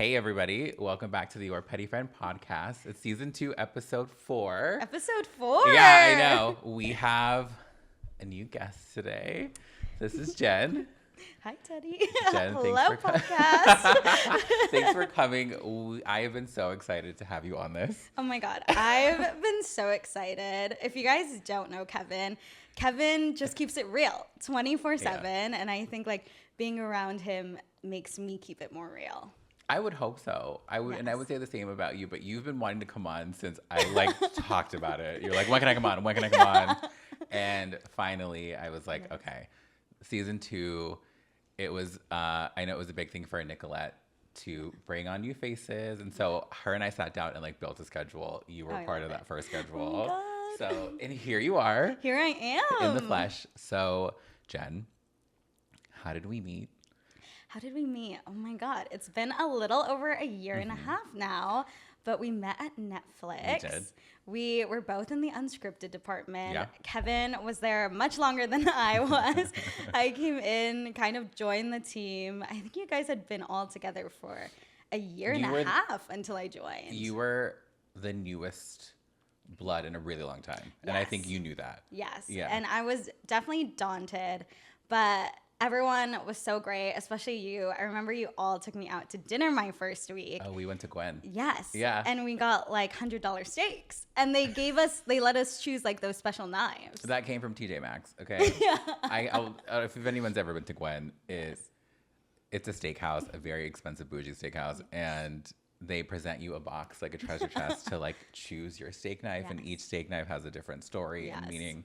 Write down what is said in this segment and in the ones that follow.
Hey, everybody. Welcome back to the Your Petty Friend podcast. It's season 2, episode 4. Episode 4? Yeah, I know. We have a new guest today. This is Jen. Hi, Teddy. Jen, Hello, podcast. Thanks for coming. I have been so excited to have you on this. Oh, my God. I've been so excited. If you guys don't know Kevin just keeps it real 24/7. Yeah. And I think, like, being around him makes me keep it more real. I would hope so. Yes. And I would say the same about you, but you've been wanting to come on since I talked about it. You're like, when can I come on? When can I come on? And finally I was like, okay, season 2, it was, I know it was a big thing for Nicolette to bring on new faces. And so her and I sat down and like built a schedule. You were part of that first schedule. Oh my God. So, and here you are. Here I am. In the flesh. So Jen, how did we meet? How did we meet? Oh my God. It's been a little over a year and a half now, but we met at Netflix. We did. We were both in the unscripted department. Yeah. Kevin was there much longer than I was. I came in, kind of joined the team. I think you guys had been all together for a year and a half until I joined. You were the newest blood in a really long time. And I think you knew that. Yes. Yeah. And I was definitely daunted, but everyone was so great, especially you. I remember you all took me out to dinner my first week. Oh, we went to Gwen. Yes. Yeah. And we got like $100 steaks. And they let us choose like those special knives. That came from TJ Maxx, okay? Yeah. If anyone's ever been to Gwen, it's a steakhouse, a very expensive bougie steakhouse, and they present you a box, like a treasure chest, to like choose your steak knife, and each steak knife has a different story and meaning.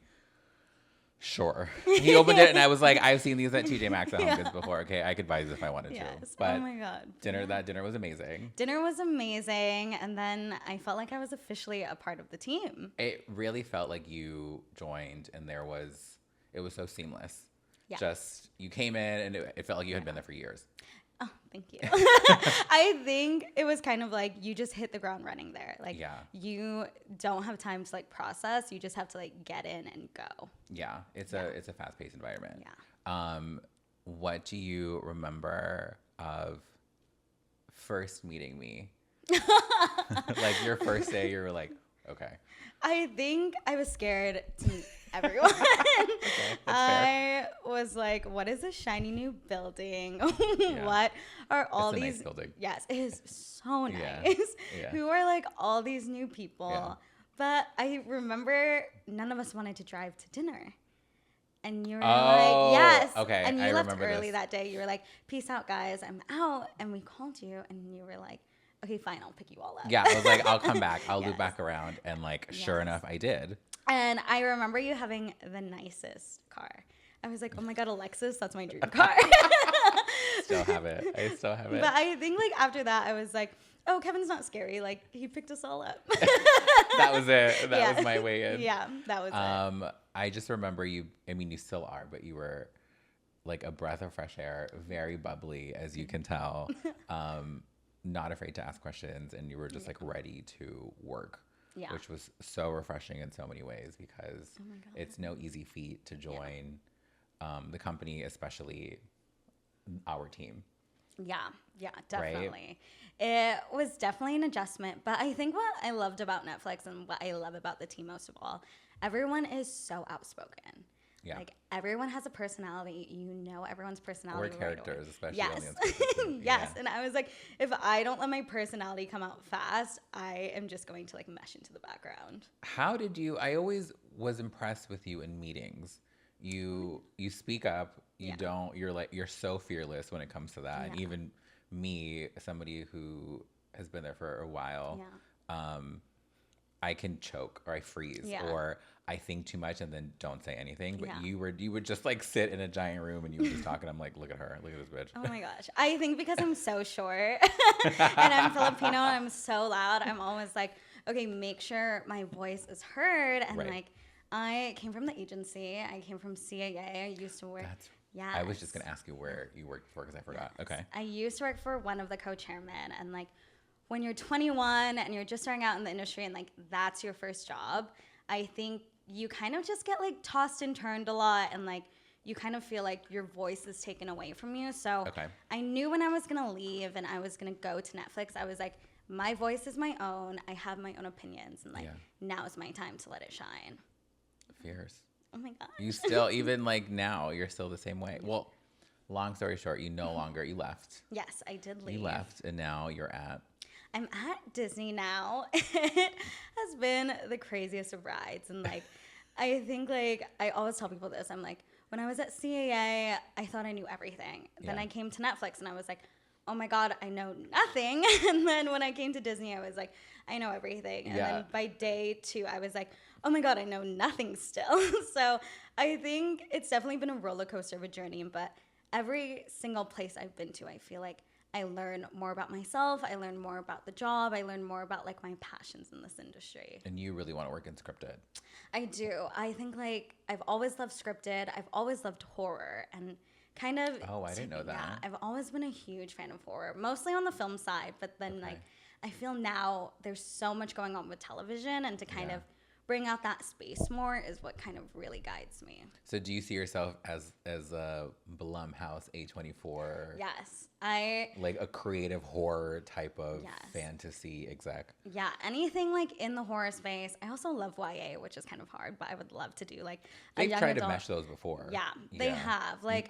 Sure. He opened it and I was like, I've seen these at TJ Maxx at Home Goods before. Okay, I could buy these if I wanted to. But oh my God. that dinner was amazing. Dinner was amazing. And then I felt like I was officially a part of the team. It really felt like you joined and it was so seamless. Yeah. Just, you came in and it felt like you had been there for years. Oh, thank you. I think it was kind of like you just hit the ground running there. Like you don't have time to like process. You just have to like get in and go. Yeah, it's a fast-paced environment. Yeah. What do you remember of first meeting me? Like your first day, you were like, okay. I think I was scared to meet everyone. Okay, I was like, what is this shiny new building? What are all these? Nice building. Yes, it is so nice. Yeah. Who are like all these new people? Yeah. But I remember none of us wanted to drive to dinner. And you were Oh, like, yes. okay, And you I left remember early this. that day. You were like, peace out, guys. I'm out. And we called you and you were like, okay, fine. I'll pick you all up. Yeah, I was like, I'll come back. I'll loop Yes. back around. And like, sure Yes. enough, I did. And I remember you having the nicest car. I was like, oh my God, a Lexus, that's my dream car. Still have it. I still have it. But I think like after that, I was like, oh, Kevin's not scary. Like he picked us all up. That was it. That was my way in. Yeah, that was it. I just remember you, I mean, you still are, but you were like a breath of fresh air, very bubbly, as you can tell. Not afraid to ask questions, and you were just like ready to work. Yeah. Which was so refreshing in so many ways because it's no easy feat to join the company, especially our team. Yeah, definitely. Right? It was definitely an adjustment, but I think what I loved about Netflix and what I love about the team most of all, everyone is so outspoken. Yeah. Like everyone has a personality. You know everyone's personality. Or characters, especially yes. on the unscripted team. Yes. And I was like, if I don't let my personality come out fast, I am just going to like mesh into the background. How did you? I always was impressed with you in meetings. You speak up. You don't. You're so fearless when it comes to that. And even me, somebody who has been there for a while, I can choke or I freeze or I think too much and then don't say anything. But you would just like sit in a giant room and you would just talk and I'm like, look at her, look at this bitch. Oh my gosh. I think because I'm so short and I'm Filipino and I'm so loud, I'm always like, okay, make sure my voice is heard. And like, I came from the agency. I came from CAA. I used to work. I was just going to ask you where you worked before because I forgot. Yes. Okay. I used to work for one of the co-chairmen and like when you're 21 and you're just starting out in the industry and like that's your first job, I think you kind of just get like tossed and turned a lot and like you kind of feel like your voice is taken away from you. So I knew when I was going to leave and I was going to go to Netflix, I was like, my voice is my own. I have my own opinions. And like, now is my time to let it shine. Fierce. Oh my God. You still, even like now, you're still the same way. Well, long story short, you no longer, you left. Yes, I did leave. You left and now you're at? I'm at Disney now. It has been the craziest of rides. And like, I think like, I always tell people this. I'm like, when I was at CAA, I thought I knew everything. Then I came to Netflix and I was like, oh my God, I know nothing. And then when I came to Disney, I was like, I know everything. And then by day 2, I was like, oh my God, I know nothing still. So I think it's definitely been a roller coaster of a journey. But every single place I've been to, I feel like I learn more about myself. I learn more about the job. I learn more about like my passions in this industry. And you really want to work in scripted? I do. I think like I've always loved scripted. I've always loved horror and kind of. Oh, I didn't know that. Yeah, I've always been a huge fan of horror, mostly on the film side. But then like I feel now there's so much going on with television, and to kind of bring out that space more is what kind of really guides me. So do you see yourself as a Blumhouse A24? Yes. Like a creative horror type of fantasy exec? Yeah, anything like in the horror space. I also love YA, which is kind of hard, but I would love to do like a They've young tried adult. to mesh those before. Yeah, they have. Like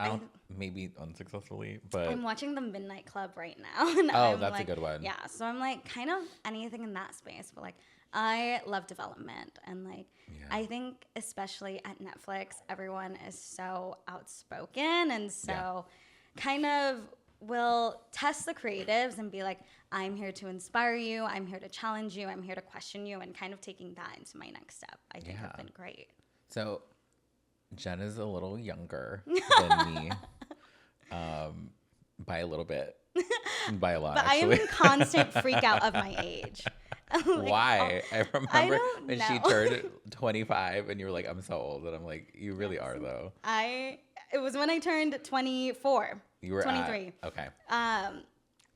maybe unsuccessfully, but I'm watching The Midnight Club right now. And that's like, a good one. Yeah, so I'm like kind of anything in that space, but like I love development, and like I think especially at Netflix, everyone is so outspoken and so kind of will test the creatives and be like, I'm here to inspire you, I'm here to challenge you, I'm here to question you, and kind of taking that into my next step. I think have been great. So Jen is a little younger than me, by a little bit, by a lot. But actually. I am in constant freak out of my age. Like, why? I remember when she turned 25 and you were like, I'm so old. And I'm like, you really are though. It was when I turned 24. You were 23. Okay. I'm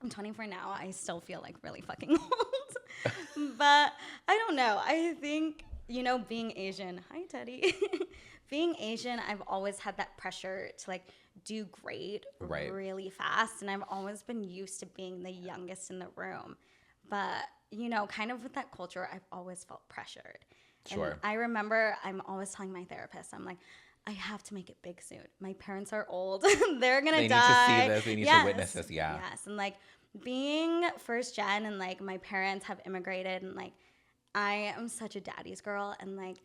24 now. I still feel like really fucking old. But I don't know. I think, being Asian. Hi, Teddy. Being Asian, I've always had that pressure to like do great really fast. And I've always been used to being the youngest in the room. But, kind of with that culture, I've always felt pressured. Sure. And I remember I'm always telling my therapist, I'm like, I have to make it big soon. My parents are old. They're going to die. They need to see this. They need to witness this. Yeah. Yes. And like being first gen and like my parents have immigrated and like I am such a daddy's girl. And like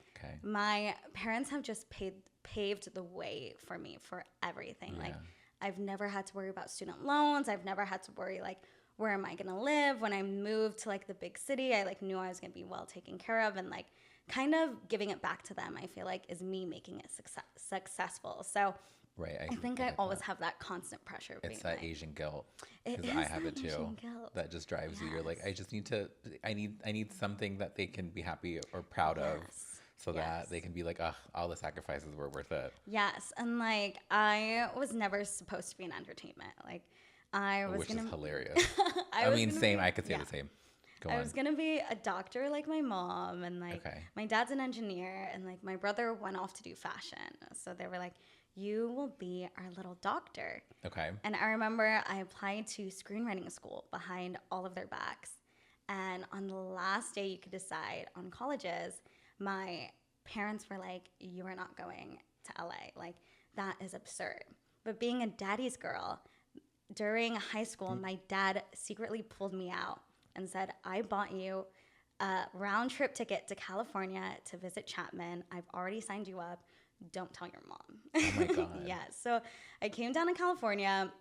my parents have just paved the way for me for everything. Yeah. Like I've never had to worry about student loans. I've never had to worry like, where am I going to live? When I moved to like the big city, I like knew I was going to be well taken care of, and like kind of giving it back to them, I feel like is me making it successful. So I think I always have that constant pressure. It's that Asian guilt, because I have it too. That just drives you. You're like, I just need I need something that they can be happy or proud of. So that they can be like, all the sacrifices were worth it. Yes. And like, I was never supposed to be in entertainment. Like, Which is hilarious. I mean, same. I could say the same. Go on. I was going to be a doctor like my mom, and like my dad's an engineer, and like my brother went off to do fashion. So they were like, you will be our little doctor. Okay. And I remember I applied to screenwriting school behind all of their backs. And on the last day you could decide on colleges, my parents were like, you are not going to LA. Like, that is absurd. But being a daddy's girl, during high school, my dad secretly pulled me out and said, I bought you a round trip ticket to California to visit Chapman. I've already signed you up. Don't tell your mom. Oh my God. Yeah. So I came down to California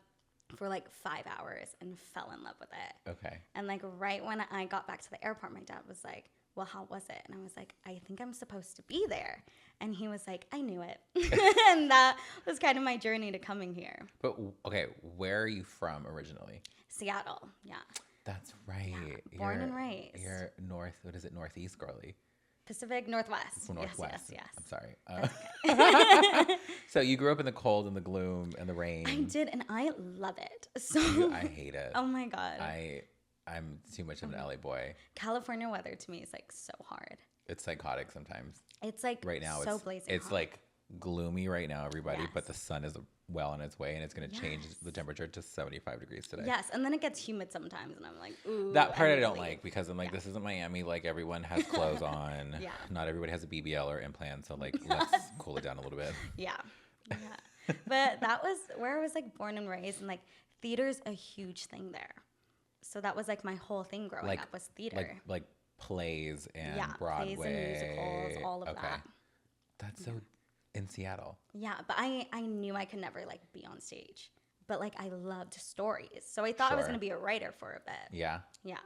for like 5 hours and fell in love with it. Okay. And like right when I got back to the airport, my dad was like, well, how was it? And I was like, I think I'm supposed to be there. And he was like, I knew it. And that was kind of my journey to coming here. But okay, where are you from originally? Seattle. Yeah. That's right. Yeah. Born and raised. You're northeast girly? Pacific Northwest. Northwest. Yes. I'm sorry. So you grew up in the cold and the gloom and the rain. I did, and I love it. So I hate it. Oh my God. I'm too much of an LA boy. California weather to me is like so hard. It's psychotic sometimes. It's like right now so blazing it's hot. like gloomy right now, everybody, but the sun is well on its way, and it's going to change the temperature to 75 degrees today. Yes, and then it gets humid sometimes, and I'm like, ooh. That part I don't like, because I'm like, this isn't Miami. Like, everyone has clothes on. Not everybody has a BBL or implant, so like, let's cool it down a little bit. Yeah. But that was where I was like born and raised, and like theater's a huge thing there. So that was like my whole thing growing up was theater. Like plays and Broadway. Plays and musicals, all of that. That's so in Seattle. Yeah, but I knew I could never like be on stage. But like I loved stories. So I thought I was going to be a writer for a bit. Yeah. Yeah.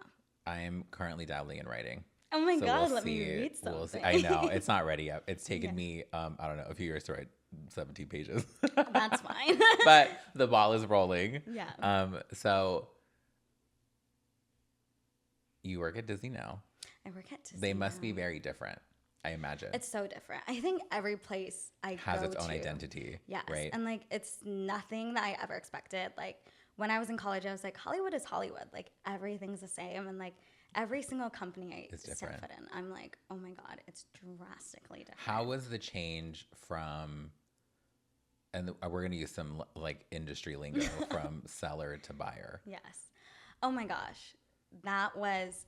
I am currently dabbling in writing. Oh my God, let me read something. We'll see. I know. It's not ready yet. It's taken me, I don't know, a few years to write 17 pages. That's fine. But the ball is rolling. Yeah. So you work at Disney now. I work at Disney. They must be very different, I imagine. It's so different. I think every place I go has its own identity. Yes. Right. And like it's nothing that I ever expected. Like when I was in college, I was like, Hollywood is Hollywood. Like everything's the same. And like every single company I step foot in, I'm like, oh my God, it's drastically different. How was the change from, and we're going to use some like industry lingo, from seller to buyer? Yes. Oh my gosh. That was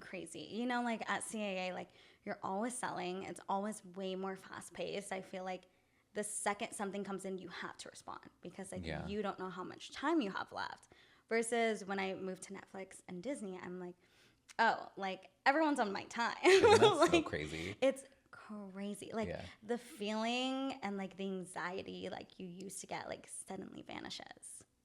crazy. You know, like at CAA, like you're always selling. It's always way more fast paced. I feel like the second something comes in, you have to respond because like you don't know how much time you have left. Versus when I moved to Netflix and Disney, I'm like, oh, like everyone's on my time. That's like, so crazy. It's crazy. Like the feeling and like the anxiety like you used to get like suddenly vanishes.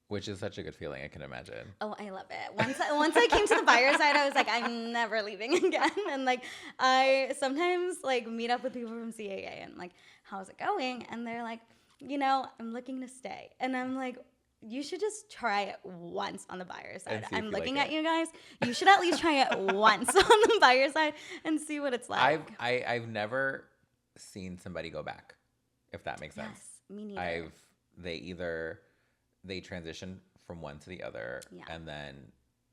Which is such a good feeling, I can imagine. Oh, I love it. Once I came to the buyer side, I was like, I'm never leaving again. And like, I sometimes like meet up with people from CAA and like, how's it going? And they're like, you know, I'm looking to stay. And I'm like, you should just try it once on the buyer side. I'm looking at you guys. You should at least try it once on the buyer side and see what it's like. I've never seen somebody go back, if that makes sense. Yes, me neither. They transition from one to the other, and then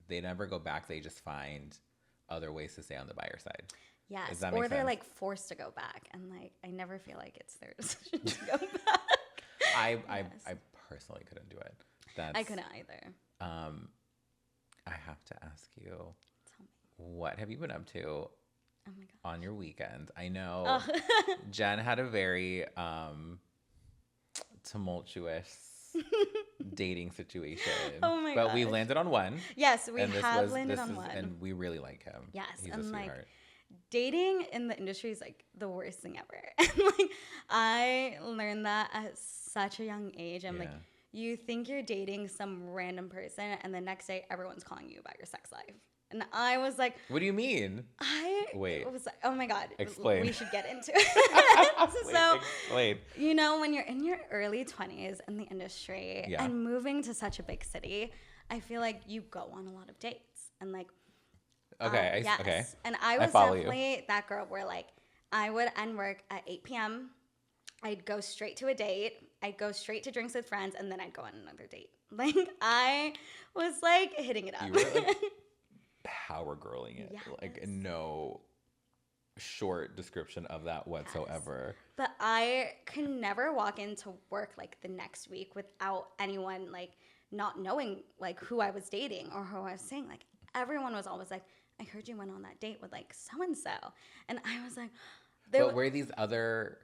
they never go back. They just find other ways to stay on the buyer side. Yes, Does that make or they're sense? like forced to go back, and like I never feel like it's their decision to go back. I personally couldn't do it. I couldn't either. I have to ask you, what have you been up to on your weekends? I know Jen had a very tumultuous dating situation. Oh my god! But we landed on one. Yes, we have landed on one, and we really like him. Yes, he's and a like sweetheart. dating in the industry is like the worst thing ever. And like I learned that at such a young age. I'm like, you think you're dating some random person, and the next day everyone's calling you about your sex life. And I was like, what do you mean? Wait. Was like, oh my God. Explain. We should get into it. So, explain. You know, when you're in your early 20s in the industry and moving to such a big city, I feel like you go on a lot of dates. And like, okay. And I was definitely that girl where like, I would end work at 8 p.m. I'd go straight to a date. I'd go straight to drinks with friends, and then I'd go on another date. Like, I was like hitting it up. You were like power girling it. Yes. Like no short description of that whatsoever. Yes. But I can never walk into work like the next week without anyone like not knowing like who I was dating or who I was seeing. Like everyone was always like, I heard you went on that date with like so-and-so. And I was like, but were these other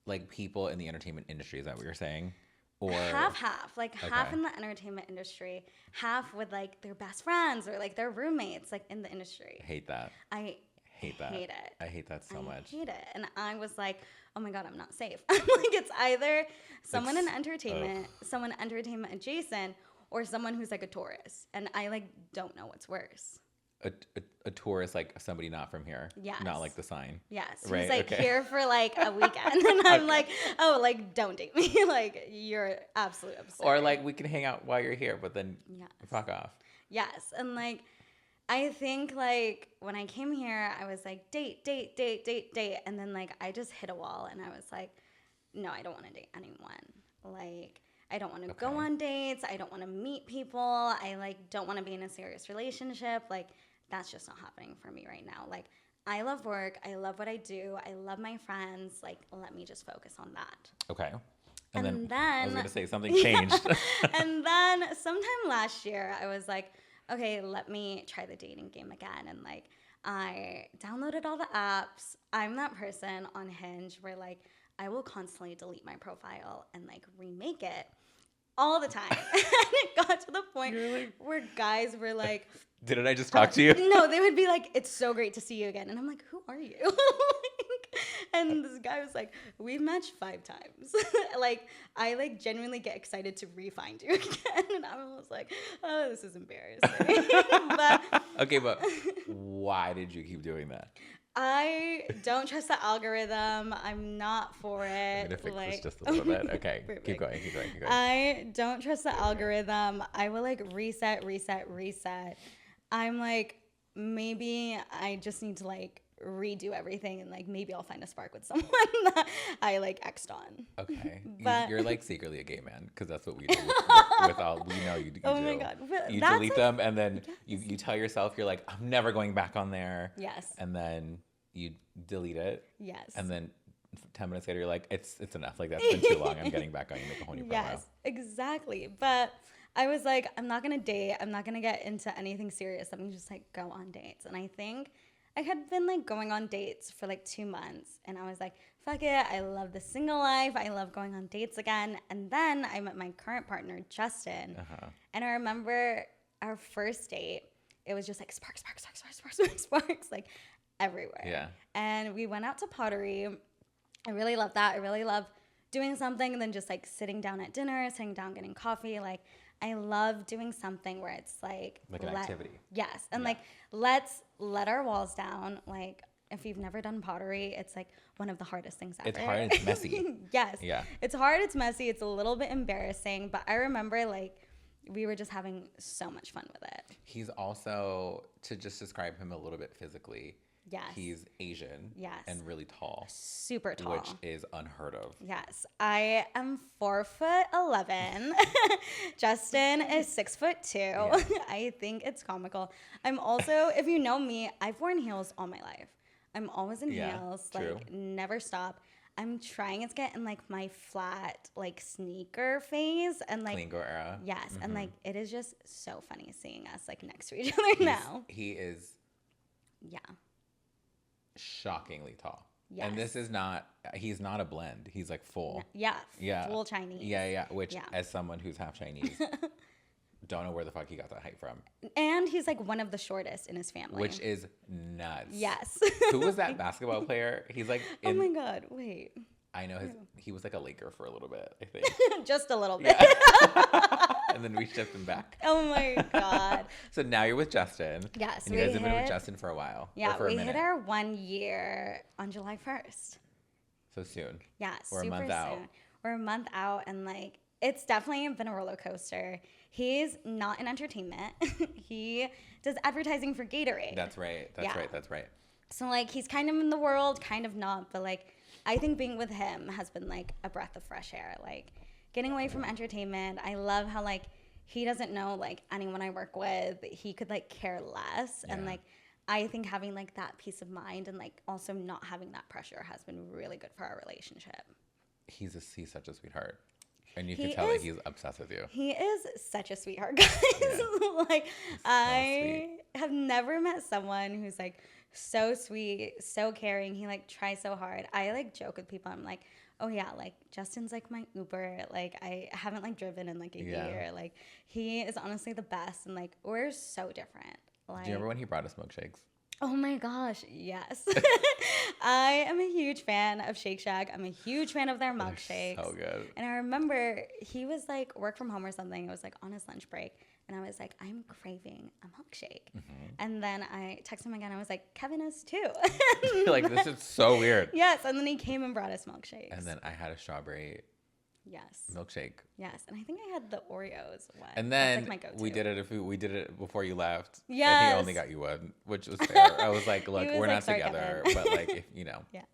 like people in the entertainment industry? Is that what you're saying? Or half, like half in the entertainment industry, half with like their best friends or like their roommates, like in the industry. I hate that. I hate it. I hate that so much. I hate it. And I was like, oh my God, I'm not safe. Like it's either someone in entertainment, someone entertainment adjacent, or someone who's like a tourist. And I like don't know what's worse. A tourist, like somebody not from here. Yes. Not like the sign. Yes. Right? He's like here for like a weekend. And I'm like, oh, like don't date me. Like you're absolute absurd. Or like we can hang out while you're here, but then fuck off. Yes. And like I think like when I came here, I was like date. And then like I just hit a wall and I was like, no, I don't want to date anyone. Like I don't want to go on dates. I don't want to meet people. I like don't want to be in a serious relationship. Like that's just not happening for me right now. Like I love work. I love what I do. I love my friends. Like, let me just focus on that. Okay. And then I was going to say something changed. And then sometime last year, I was like, okay, let me try the dating game again. And like, I downloaded all the apps. I'm that person on Hinge where like, I will constantly delete my profile and like remake it all the time. And it got to the point where guys were like, didn't I just talk to you? No, they would be like, it's so great to see you again. And I'm like, who are you? And this guy was like, we've matched 5 times. Like, I like genuinely get excited to re-find you again. And I was like, oh, this is embarrassing. Okay, but why did you keep doing that? I don't trust the algorithm. I'm not for it. I'm gonna fix this just a little bit. Okay, keep going. I don't trust the algorithm. I will like reset. I'm like, maybe I just need to like redo everything and like maybe I'll find a spark with someone that I like X'd on. Okay, but you're like secretly a gay man because that's what we do with all we know you do. Oh my god, you delete them and then you tell yourself you're like, I'm never going back on there. Yes. And then you delete it. Yes. And then 10 minutes later you're like, it's enough, like that's been too long, I'm getting back on you, make a whole new profile. Yes, exactly. But I was like, I'm not gonna date, I'm not gonna get into anything serious, I'm gonna just like go on dates. And I think I had been like going on dates for like 2 months and I was like, fuck it, I love the single life, I love going on dates again. And then I met my current partner, Justin. And I remember our first date, it was just like sparks, like everywhere. Yeah. And we went out to pottery. I really love that. I really love doing something and then just like sitting down at dinner, sitting down, getting coffee. Like I love doing something where it's like an activity. Yes. And like, let's let our walls down. Like if you've never done pottery, it's like one of the hardest things ever. It's hard and it's messy. Yes. Yeah. It's hard. It's messy. It's a little bit embarrassing, but I remember like we were just having so much fun with it. He's also, to just describe him a little bit physically, yes, he's Asian. Yes. And really tall. Super tall. Which is unheard of. Yes. I am 4'11". Justin is 6'2". Yeah. I think it's comical. I'm also, if you know me, I've worn heels all my life. I'm always in heels, true. Like never stop. I'm trying to get in like my flat like sneaker phase and like clean girl era. Yes. And like it is just so funny seeing us like next to each other now. He is shockingly tall. Yes. And this is not, he's not a blend. He's like full. Yeah. Yeah. Full Chinese. Yeah. Which as someone who's half Chinese, don't know where the fuck he got that height from. And he's like one of the shortest in his family. Which is nuts. Yes. Who was that basketball player? He's like, oh my God, wait. I know he was like a Laker for a little bit, I think. Just a little bit. Yeah. And then we shipped him back. Oh my God. So now you're with Justin. Yes. And you guys have been with Justin for a while. Yeah, for a minute. hit our 1 year on July 1st. So soon. Yeah, We're super a month out. soon. We're a month out and like it's definitely been a roller coaster. He's not in entertainment. He does advertising for Gatorade. That's right. That's right. So like he's kind of in the world, kind of not, but like I think being with him has been like a breath of fresh air. Like getting away from entertainment. I love how like he doesn't know like anyone I work with. He could like care less. Yeah. And like I think having like that peace of mind and like also not having that pressure has been really good for our relationship. He's such a sweetheart. And you can tell that he's obsessed with you. He is such a sweetheart, guys. Yeah. Like I have never met someone who's like so sweet, so caring. He like tries so hard. I like joke with people. I'm like, oh yeah, like Justin's like my Uber. Like I haven't like driven in like a year. Like he is honestly the best. And like we're so different. Like, do you remember when he brought us milkshakes? Oh my gosh, yes. I am a huge fan of Shake Shack. I'm a huge fan of their milkshakes. So good. And I remember he was like work from home or something. It was like on his lunch break. And I was like, I'm craving a milkshake. Mm-hmm. And then I texted him again. I was like, Kevin is too. You're like, this is so weird. Yes. And then he came and brought us milkshakes. And then I had a strawberry milkshake. Yes. And I think I had the Oreos one. And then like my go-to. we did it before you left. Yes. And he only got you one, which was fair. I was like, look, we're not together. But like, if, you know. Yes.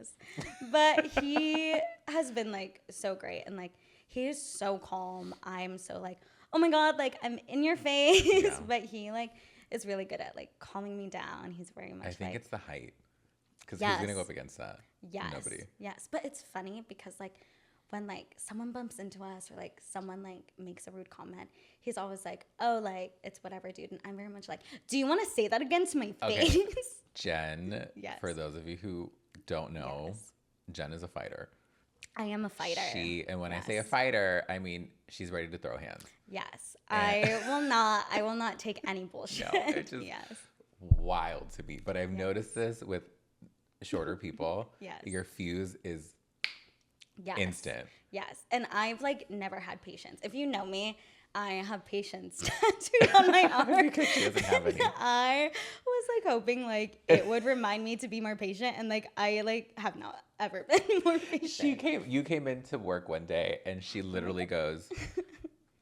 But he has been like so great. And like, he is so calm. I'm so like, oh my God, like I'm in your face. Yeah. But he like is really good at like calming me down. He's very much I think it's the height. Because who's going to go up against that? Yes. Nobody. Yes. But it's funny because, like, when, like, someone bumps into us or, like, someone, like, makes a rude comment, he's always like, oh, like, it's whatever, dude. And I'm very much like, do you want to say that again to my face? Okay. Jen, for those of you who don't know, Jen is a fighter. I am a fighter. And when I say a fighter, I mean she's ready to throw hands. Yes. I will not take any bullshit. No, it's just wild to me. But I've noticed this with shorter people. Yes. Your fuse is instant. Yes. And I've, like, never had patience. If you know me, I have patience tattooed on my arm. Because she doesn't have any. I was, like, hoping, like, it would remind me to be more patient. And, like, I, like, have not ever been more patient. You came into work one day and she literally goes,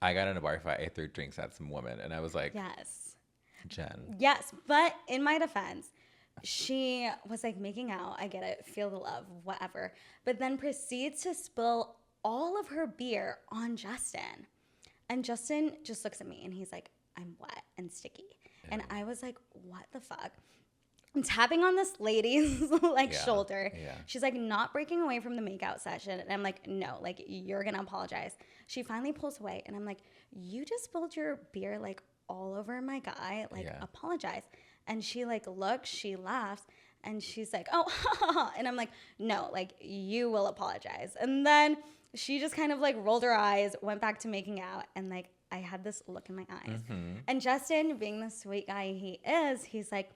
I got in a bar fight. I threw drinks at some woman. And I was like, yes. Jen. Yes. But in my defense, she was, like, making out. I get it. Feel the love, whatever. But then proceeds to spill all of her beer on Justin. And Justin just looks at me and he's like, I'm wet and sticky. Ew. And I was like, what the fuck? I'm tapping on this lady's like shoulder. Yeah. She's like not breaking away from the makeout session. And I'm like, no, like you're going to apologize. She finally pulls away and I'm like, you just spilled your beer like all over my guy. Like apologize. And she like looks, she laughs. And she's like, oh, and I'm like, no, like you will apologize. And then she just kind of like rolled her eyes, went back to making out. And like, I had this look in my eyes. Mm-hmm. And Justin, being the sweet guy he is, he's like,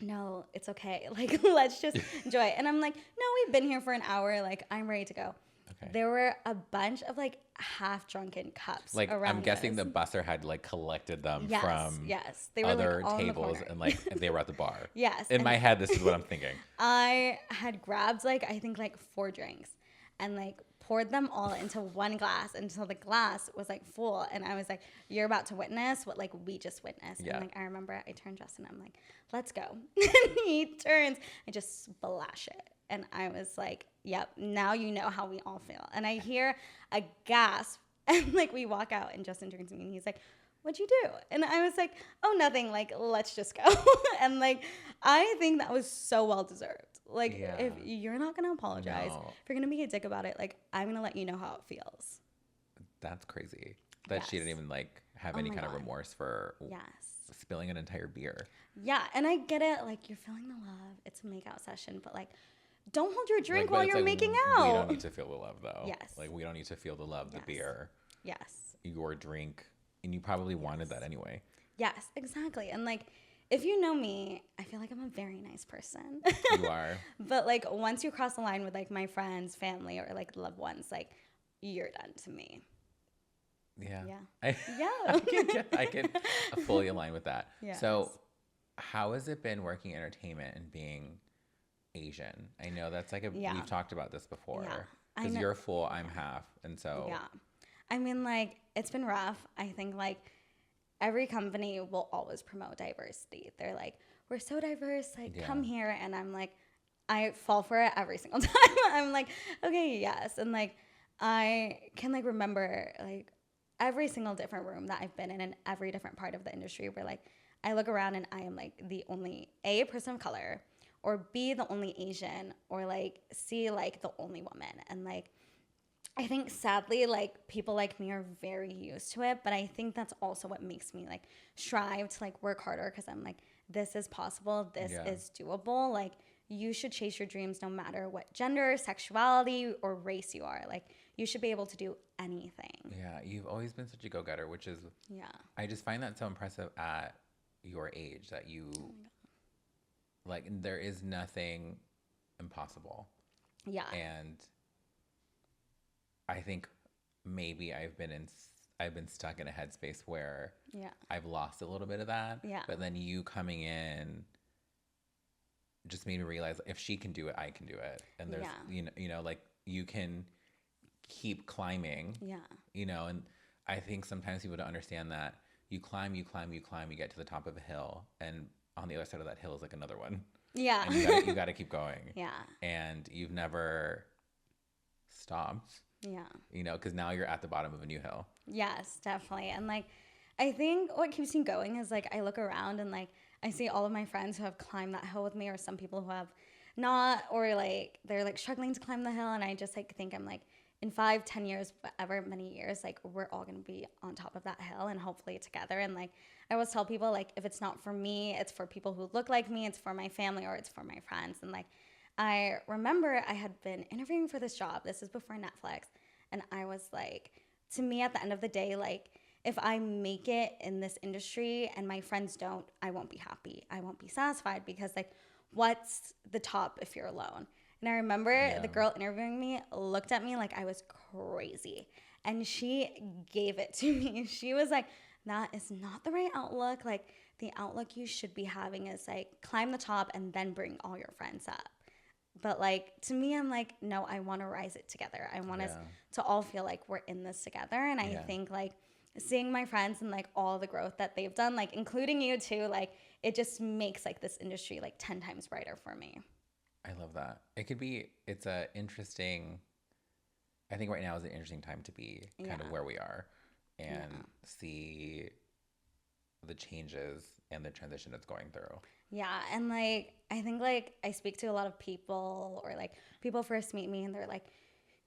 no, it's okay. Like, let's just enjoy it. And I'm like, no, we've been here for an hour. Like, I'm ready to go. Okay. There were a bunch of like half drunken cups like around I'm guessing us. the busser had like collected them from they were other like tables and like they were at the bar. Yes. In my head, this is what I'm thinking. I had grabbed like I think like 4 drinks and like poured them all into one glass until the glass was like full. And I was like, you're about to witness what like we just witnessed. Yeah. And like I remember I turned Justin, I'm like, let's go. And he turns, I just splash it. And I was like, yep, now you know how we all feel. And I hear a gasp and like we walk out and Justin turns to me and he's like, what'd you do? And I was like, oh, nothing. Like, let's just go. And like, I think that was so well deserved. Like, if you're not going to apologize, if you're going to be a dick about it, like, I'm going to let you know how it feels. That's crazy. That she didn't even like have any kind of remorse for spilling an entire beer. Yeah. And I get it. Like, you're feeling the love. It's a makeout session. But like, don't hold your drink while you're making out. We don't need to feel the love, though. Yes. Like, we don't need to feel the love, the beer. Yes. Your drink. And you probably wanted that anyway. Yes, exactly. And like, if you know me, I feel like I'm a very nice person. You are. But like, once you cross the line with like my friends, family, or like loved ones, like, you're done to me. Yeah. Yeah. I can fully align with that. Yes. So how has it been working entertainment and being Asian? I know that's like we've talked about this before. Because you're full, I'm half. And so. Yeah. I mean, like, it's been rough. I think, like, every company will always promote diversity. They're like, we're so diverse. Like, come here. And I'm like, I fall for it every single time. I'm like, okay, yes. And, like, I can, like, remember, like, every single different room that I've been in every different part of the industry where, like, I look around and I am, like, the only A, person of color, or B, the only Asian, or, like, C, like, the only woman. And, like, I think sadly, like people like me are very used to it, but I think that's also what makes me like strive to like work harder because I'm like, this is possible, this is doable. Like you should chase your dreams no matter what gender, sexuality, or race you are. Like you should be able to do anything. Yeah, you've always been such a go-getter, which is I just find that so impressive at your age that you like there is nothing impossible. Yeah. And I think maybe I've been stuck in a headspace where I've lost a little bit of that. Yeah. But then you coming in just made me realize if she can do it, I can do it. And there's you know, like you can keep climbing. Yeah. You know, and I think sometimes people don't understand that you climb, you get to the top of a hill, and on the other side of that hill is like another one. Yeah. And you got to keep going. Yeah. And you've never stopped. Yeah. You know, because now you're at the bottom of a new hill. Yes, definitely. And like, I think what keeps me going is like, I look around and like, I see all of my friends who have climbed that hill with me or some people who have not, or like they're like struggling to climb the hill, and I just like think I'm like, in 5-10 years, whatever many years, like we're all gonna be on top of that hill and hopefully together. And like I always tell people, like if it's not for me, it's for people who look like me, it's for my family, or it's for my friends. And like I remember I had been interviewing for this job. This is before Netflix, and I was like, to me at the end of the day, like if I make it in this industry and my friends don't, I won't be happy. I won't be satisfied, because like what's the top if you're alone? And I remember the girl interviewing me looked at me like I was crazy. And she gave it to me. She was like, that is not the right outlook. Like, the outlook you should be having is like climb the top and then bring all your friends up. But like, to me, I'm like, no, I want to rise it together. I want us to all feel like we're in this together. And I think like seeing my friends and like all the growth that they've done, like including you too, like it just makes like this industry like 10 times brighter for me. I love that. It's a interesting, I think right now is an interesting time to be kind of where we are and see the changes and the transition it's going through. Yeah. And like, I think like I speak to a lot of people, or like people first meet me and they're like,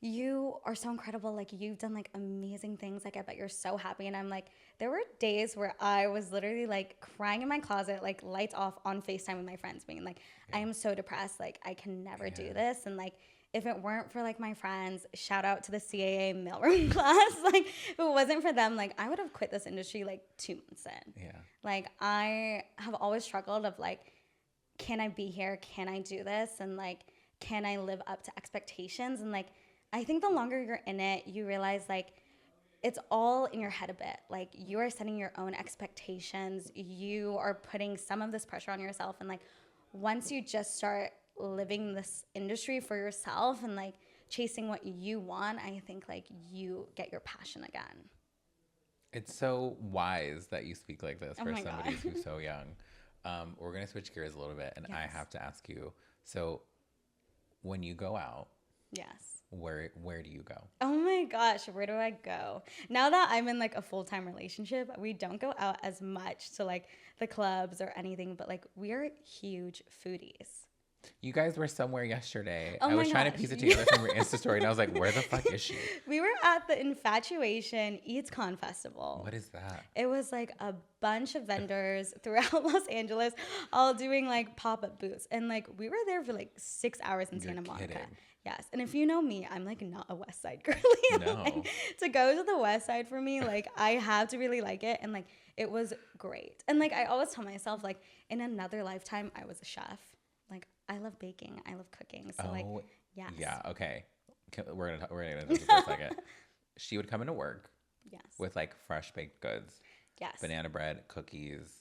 you are so incredible. Like you've done like amazing things. Like I bet you're so happy. And I'm like, there were days where I was literally like crying in my closet, like lights off on FaceTime with my friends, being like, I am so depressed. Like I can never do this. And like, if it weren't for like my friends, shout out to the CAA mailroom class. Like if it wasn't for them, like I would have quit this industry like 2 months in. Yeah. Like I have always struggled of like, can I be here? Can I do this? And like, can I live up to expectations? And like, I think the longer you're in it, you realize like it's all in your head a bit. Like you are setting your own expectations. You are putting some of this pressure on yourself. And like once you just start living this industry for yourself and like chasing what you want, I think like you get your passion again. It's so wise that you speak like this for somebody who's so young. We're going to switch gears a little bit, and I have to ask you, so when you go out, where do you go? Oh my gosh, where do I go? Now that I'm in like a full-time relationship, we don't go out as much to like the clubs or anything, but like we are huge foodies. You guys were somewhere yesterday. I was trying to piece it together from your Insta story, and I was like, where the fuck is she? We were at the Infatuation Eats Con Festival. What is that? It was like a bunch of vendors throughout Los Angeles, all doing like pop-up booths. And like we were there for like 6 hours in Santa Monica. Kidding. Yes. And if you know me, I'm like not a West Side girly. No. Like, to go to the West Side for me, like I have to really like it. And like it was great. And like I always tell myself, like in another lifetime, I was a chef. Like I love baking. I love cooking. So like, yes. Yeah. Okay. We're gonna do this for a second. She would come into work. Yes. With like fresh baked goods. Yes. Banana bread, cookies.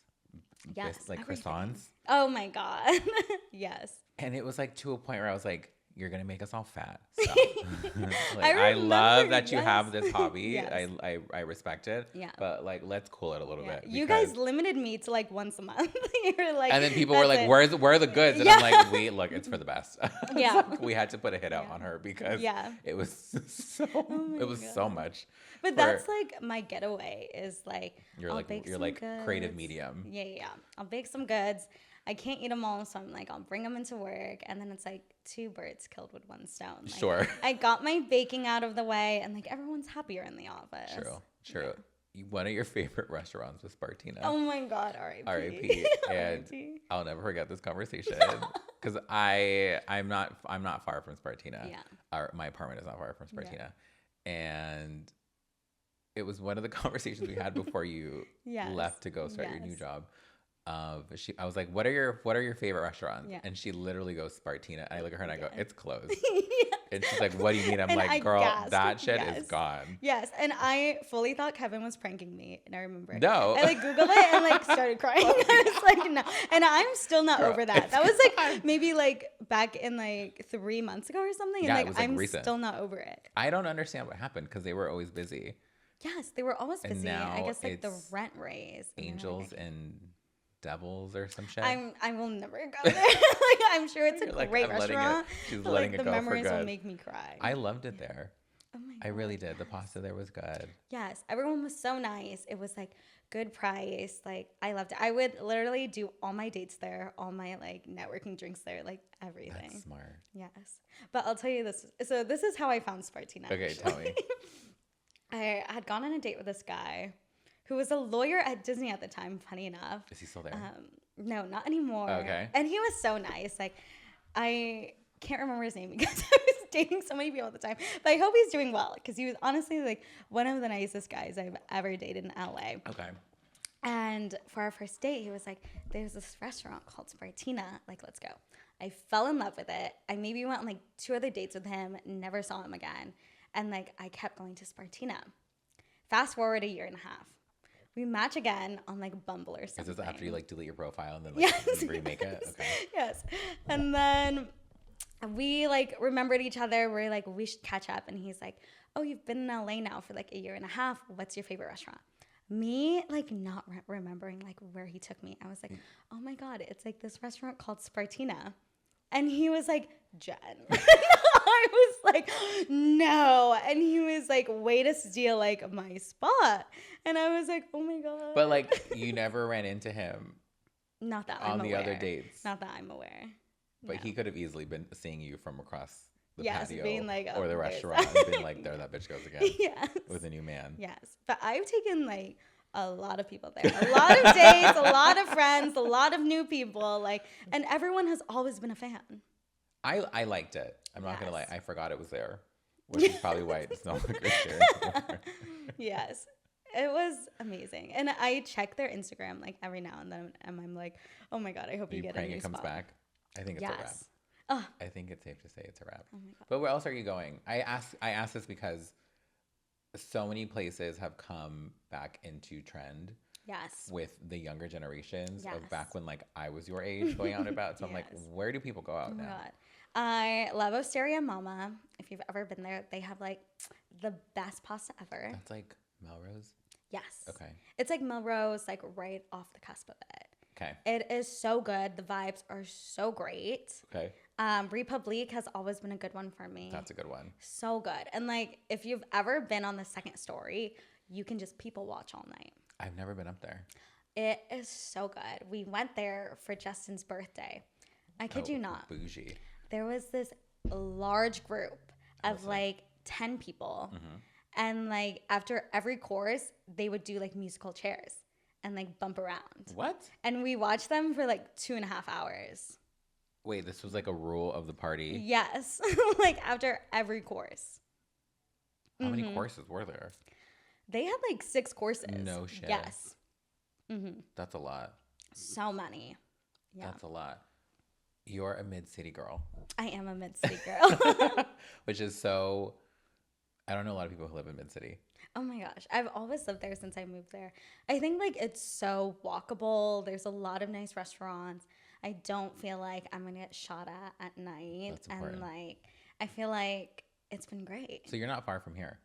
Yes. Like everything. Croissants. Oh my God. Yes. And it was like to a point where I was like, you're gonna make us all fat. Stop. Like, I love that you have this hobby. I respect it. Yeah. But like, let's cool it a little bit. You guys limited me to like once a month. You're like, and then people were like, where are the goods? And I'm like, wait, look, it's for the best. Yeah. We had to put a hit out on her because it was so much. But that's like my getaway is like, you're like goods. Creative medium. Yeah. I'll bake some goods. I can't eat them all, so I'm like, I'll bring them into work, and then it's like 2 birds killed with 1 stone. Like, sure. I got my baking out of the way, and like everyone's happier in the office. True. Yeah. One of your favorite restaurants was Spartina. Oh my God, R.I.P. R.I.P. And I'll never forget this conversation because I'm not far from Spartina. Yeah. My apartment is not far from Spartina, and it was one of the conversations we had before you left to go start your new job. I was like, what are your favorite restaurants? Yeah. And she literally goes, Spartina. And I look at her and I go, it's closed. And she's like, what do you mean? I'm and like, girl, that shit is gone. Yes. And I fully thought Kevin was pranking me. And I remember. No. I like Googled it and like started crying. I was like, no. And I'm still not over that. That was like maybe like back in like 3 months ago or something. And like I'm recent. Still not over it. I don't understand what happened because they were always busy. Yes, they were always busy. I guess like the rent raised. Angels and devils or some shit. I will never go there. Like I'm sure it's a great restaurant. She's letting it the go memories for good. will make me cry. I loved it there. Oh my I really did. The pasta there was good. Yes. Everyone was so nice. It was like good price. Like I loved it. I would literally do all my dates there, all my like networking drinks there, like everything. That's smart. Yes. But I'll tell you this. So this is how I found Spartina. Okay, actually. tell me. I had gone on a date with this guy who was a lawyer at Disney at the time, funny enough. Is he still there? No, not anymore. Okay. And he was so nice. Like, I can't remember his name because I was dating so many people at the time. But I hope he's doing well because he was honestly like one of the nicest guys I've ever dated in LA. Okay. And for our first date, he was like, there's this restaurant called Spartina. Like, let's go. I fell in love with it. I maybe went on like 2 other dates with him, never saw him again. And like, I kept going to Spartina. Fast forward a year and a half. We match again on like Bumble or something. Is this after you like delete your profile and then like remake it? Okay. Yes. And then we like remembered each other. We're like, we should catch up. And he's like, oh, you've been in LA now for like a year and a half. What's your favorite restaurant? Me like not remembering like where he took me. I was like, oh my God, it's like this restaurant called Spartina. And he was like, Jen. I was like, no. And he was like, way to steal like my spot. And I was like, oh my God. But like you never ran into him. Not that I'm aware. On the other dates. Not that I'm aware. But he could have easily been seeing you from across the yes, patio being like, or the restaurant and being like, there that bitch goes again. Yes. With a new man. Yes. But I've taken like a lot of people there. A lot of dates, a lot of friends, a lot of new people. Like, and everyone has always been a fan. I liked it. I'm not gonna lie. I forgot it was there, which is probably why it's no longer there anymore. Yes. It was amazing. And I check their Instagram like every now and then and I'm like, oh my God, I hope you get a new it comes spot. back? I think it's a wrap. Oh. I think it's safe to say it's a wrap. Oh my God. But where else are you going? I asked this because so many places have come back into trend. Yes. With the younger generations Yes. of back when like I was your age going out and about. So I'm like, where do people go out now? God. I love Osteria Mama. If you've ever been there, they have like the best pasta ever. That's like Melrose? Yes. Okay. It's like Melrose, like right off the cusp of it. Okay. It is so good. The vibes are so great. Okay. Republique has always been a good one for me. That's a good one. So good. And like, if you've ever been on the second story, you can just people watch all night. I've never been up there. It is so good. We went there for Justin's birthday. I kid you not. Bougie. There was this large group of like 10 people. Mm-hmm. And like after every course, they would do like musical chairs and like bump around. What? And we watched them for like 2.5 hours. Wait, this was like a rule of the party? Yes. Like after every course. How many courses were there? They had like 6 courses. No shit. Yes. Mm-hmm. That's a lot. So many. Yeah. That's a lot. You're a mid-city girl. I am a mid-city girl. Which is so... I don't know a lot of people who live in mid-city. Oh my gosh. I've always lived there since I moved there. I think like it's so walkable. There's a lot of nice restaurants. I don't feel like I'm going to get shot at night. That's important. And like, I feel like it's been great. So you're not far from here.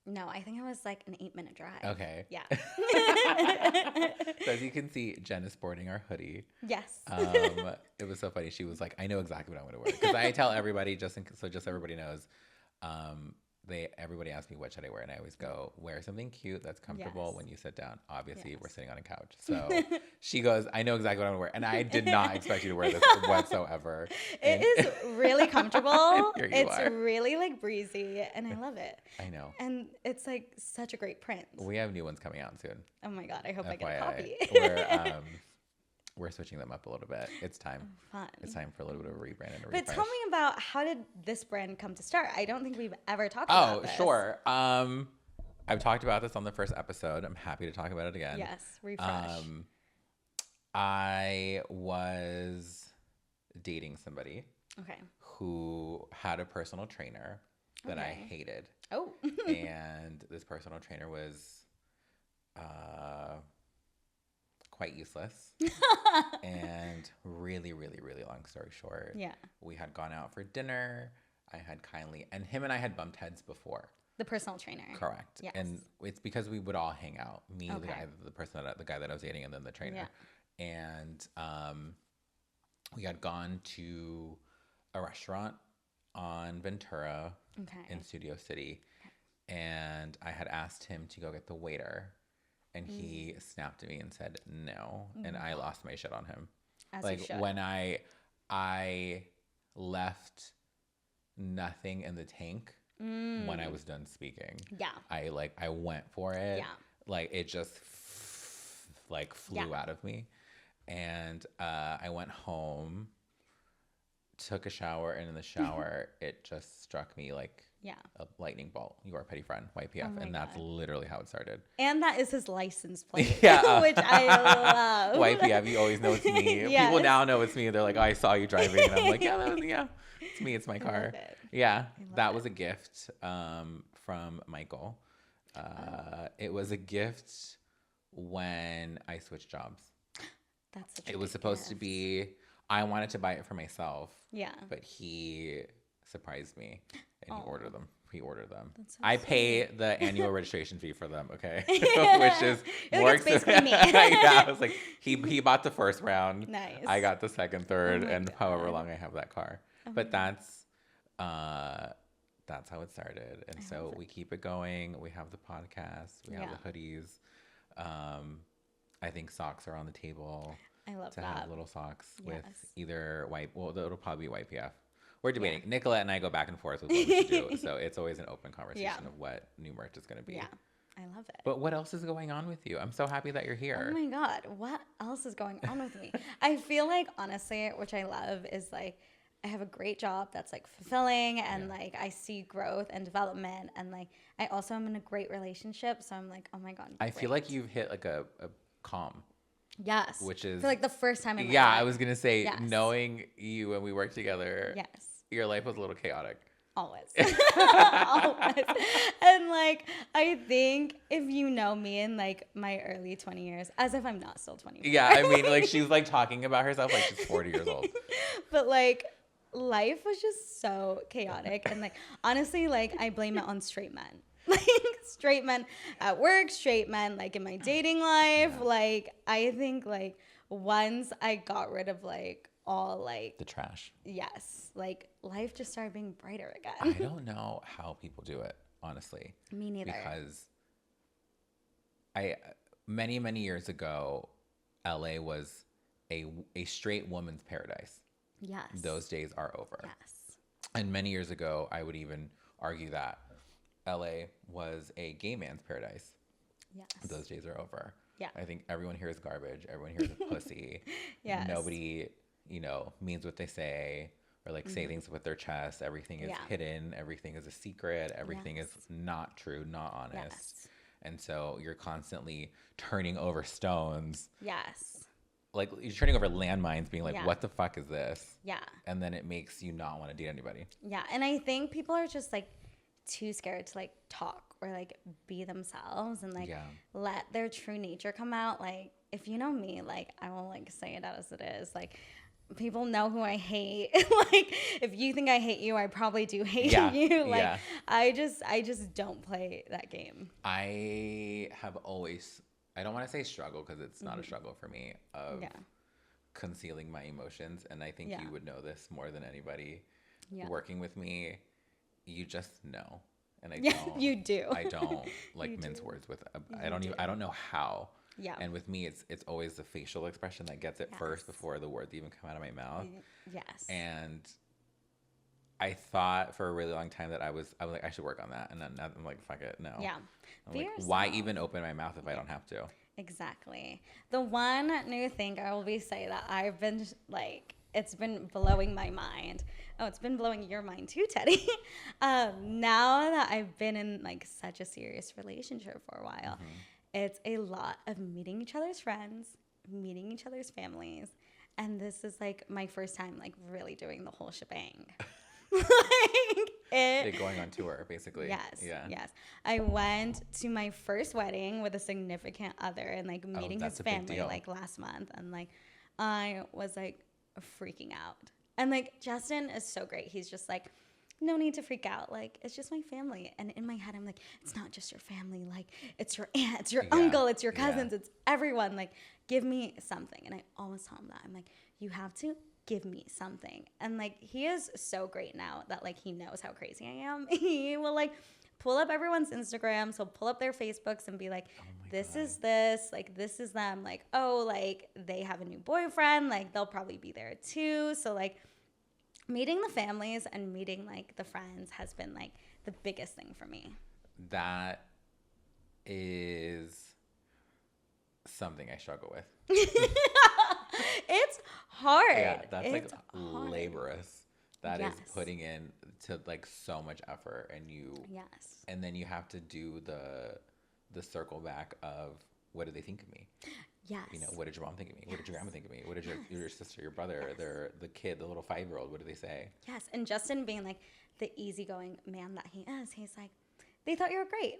No, I think it was like an 8-minute drive. Okay. Yeah. So as you can see, Jen is sporting our hoodie. Yes. It was so funny. She was like, I know exactly what I'm going to wear. Because I tell everybody, just everybody knows, everybody asks me what should I wear, and I always go, wear something cute that's comfortable when you sit down. Obviously, we're sitting on a couch. So she goes, I know exactly what I'm going to wear. And I did not expect you to wear this whatsoever. It is really comfortable. It's are. really like breezy, and I love it. I know. And it's like such a great print. We have new ones coming out soon. Oh my God, I hope I get a FYI. copy. We're switching them up a little bit. It's time. Fun. It's time for a little bit of a rebrand and a But refresh. tell me about, how did this brand come to start? I don't think we've ever talked about this. Oh, sure. I've talked about this on the first episode. I'm happy to talk about it again. Yes, refresh. I was dating somebody who had a personal trainer that I hated. Oh. And this personal trainer was quite useless. And really, really, really long story short. Yeah. We had gone out for dinner. I had and him and I had bumped heads before. The personal trainer. Correct. Yes. And it's because we would all hang out. Me, the guy that I was dating, and then the trainer. Yeah. And we had gone to a restaurant on Ventura in Studio City. and I had asked him to go get the waiter, and he snapped at me and said no, and I lost my shit on him. As like you should. when I left nothing in the tank when I was done speaking. Yeah. I went for it. Yeah. Like it just flew out of me. And I went home, took a shower, and in the shower it just struck me like a lightning bolt. You are a petty friend, YPF. And that's literally how it started. And that is his license plate, which I love. YPF, you always know it's me. Yes. People now know it's me. They're like, oh, I saw you driving. And I'm like, it's me. It's my car. Yeah, that was a gift from Michael. It was a gift when I switched jobs. That's such a It was supposed to be, I wanted to buy it for myself. Yeah. But he surprised me and he ordered them. That's so I sweet. pay the annual registration fee for them, okay? Which is more basically me. I was like, he bought the first round. Nice. I got the second, third, and God. however long I have that car. But that's how it started. And so we keep it going. We have the podcast. We have the hoodies. I think socks are on the table. I love to that. have little socks with either it'll probably be YPF. We're debating. Nicolette and I go back and forth with what we should do. So it's always an open conversation of what new merch is going to be. Yeah, I love it. But what else is going on with you? I'm so happy that you're here. Oh my God, what else is going on with me? I feel like, honestly, which I love, is like I have a great job that's like fulfilling, and like I see growth and development, and like I also am in a great relationship. So I'm like, oh my God. I feel like you've hit like a calm. Yes. Which is for like the first time in my life. Yeah, I was going to say, knowing you when we worked together. Yes. Your life was a little chaotic. Always. Always. And like, I think if you know me in like my early 20 years, as if I'm not still 20. Yeah, I mean, like she's like talking about herself like she's 40 years old. But like, life was just so chaotic. And like, honestly, like I blame it on straight men. Like straight men at work, straight men like in my dating life. Yeah. Like, I think like once I got rid of like all like the trash. Yes. Like life just started being brighter again. I don't know how people do it, honestly. Me neither. Because many years ago, LA was a straight woman's paradise. Yes. Those days are over. Yes. And many years ago, I would even argue that LA was a gay man's paradise. Yes. Those days are over. Yeah. I think everyone here is garbage. Everyone here is a pussy. Yes. Nobody, means what they say or like say things with their chest. Everything is hidden. Everything is a secret. Everything is not true, not honest. Yes. And so you're constantly turning over stones. Yes. Like you're turning over landmines being like, what the fuck is this? Yeah. And then it makes you not want to date anybody. Yeah. And I think people are just like too scared to like talk or like be themselves and like let their true nature come out. Like if you know me, like I will like say it as it is. Like people know who I hate. Like if you think I hate you, I probably do hate you. Like I just don't play that game. I have always, I don't want to say struggle because it's not a struggle for me of concealing my emotions. And I think you would know this more than anybody working with me. You just know. And I don't. You do. I don't like mince words with, I don't know how. Yeah. And with me, it's always the facial expression that gets it first before the words even come out of my mouth. Yes. And I thought for a really long time that I was like, I should work on that. And then I'm like, fuck it. No. Yeah. I'm like, why even open my mouth if I don't have to? Exactly. The one new thing I will be say that I've been like, it's been blowing my mind. Oh, it's been blowing your mind too, Teddy. Now that I've been in like such a serious relationship for a while, it's a lot of meeting each other's friends, meeting each other's families. And this is like my first time like really doing the whole shebang. They're going on tour, basically. Yes. Yeah. Yes. I went to my first wedding with a significant other and like meeting his family like last month. And like I was like freaking out. And like Justin is so great. He's just like, no need to freak out. Like, it's just my family. And in my head, I'm like, it's not just your family. Like, it's your aunt, it's your uncle, it's your cousins, it's everyone. Like, give me something. And I always tell him that. I'm like, you have to give me something. And like, he is so great now that like, he knows how crazy I am. He will like pull up everyone's Instagrams. He'll pull up their Facebooks and be like, this is this, like, this is them. Like, oh, like, they have a new boyfriend. Like, they'll probably be there too. So, like, meeting the families and meeting, like, the friends has been, like, the biggest thing for me. That is something I struggle with. It's hard. Yeah, that's it's like hard. laborious. That is putting in to like so much effort, and and then you have to do the circle back of what do they think of me? Yes. You know, what did your mom think of me? What did your grandma think of me? What did your sister, your brother, the kid, the little 5-year-old, what do they say? Yes, and Justin being like the easygoing man that he is, he's like, they thought you were great.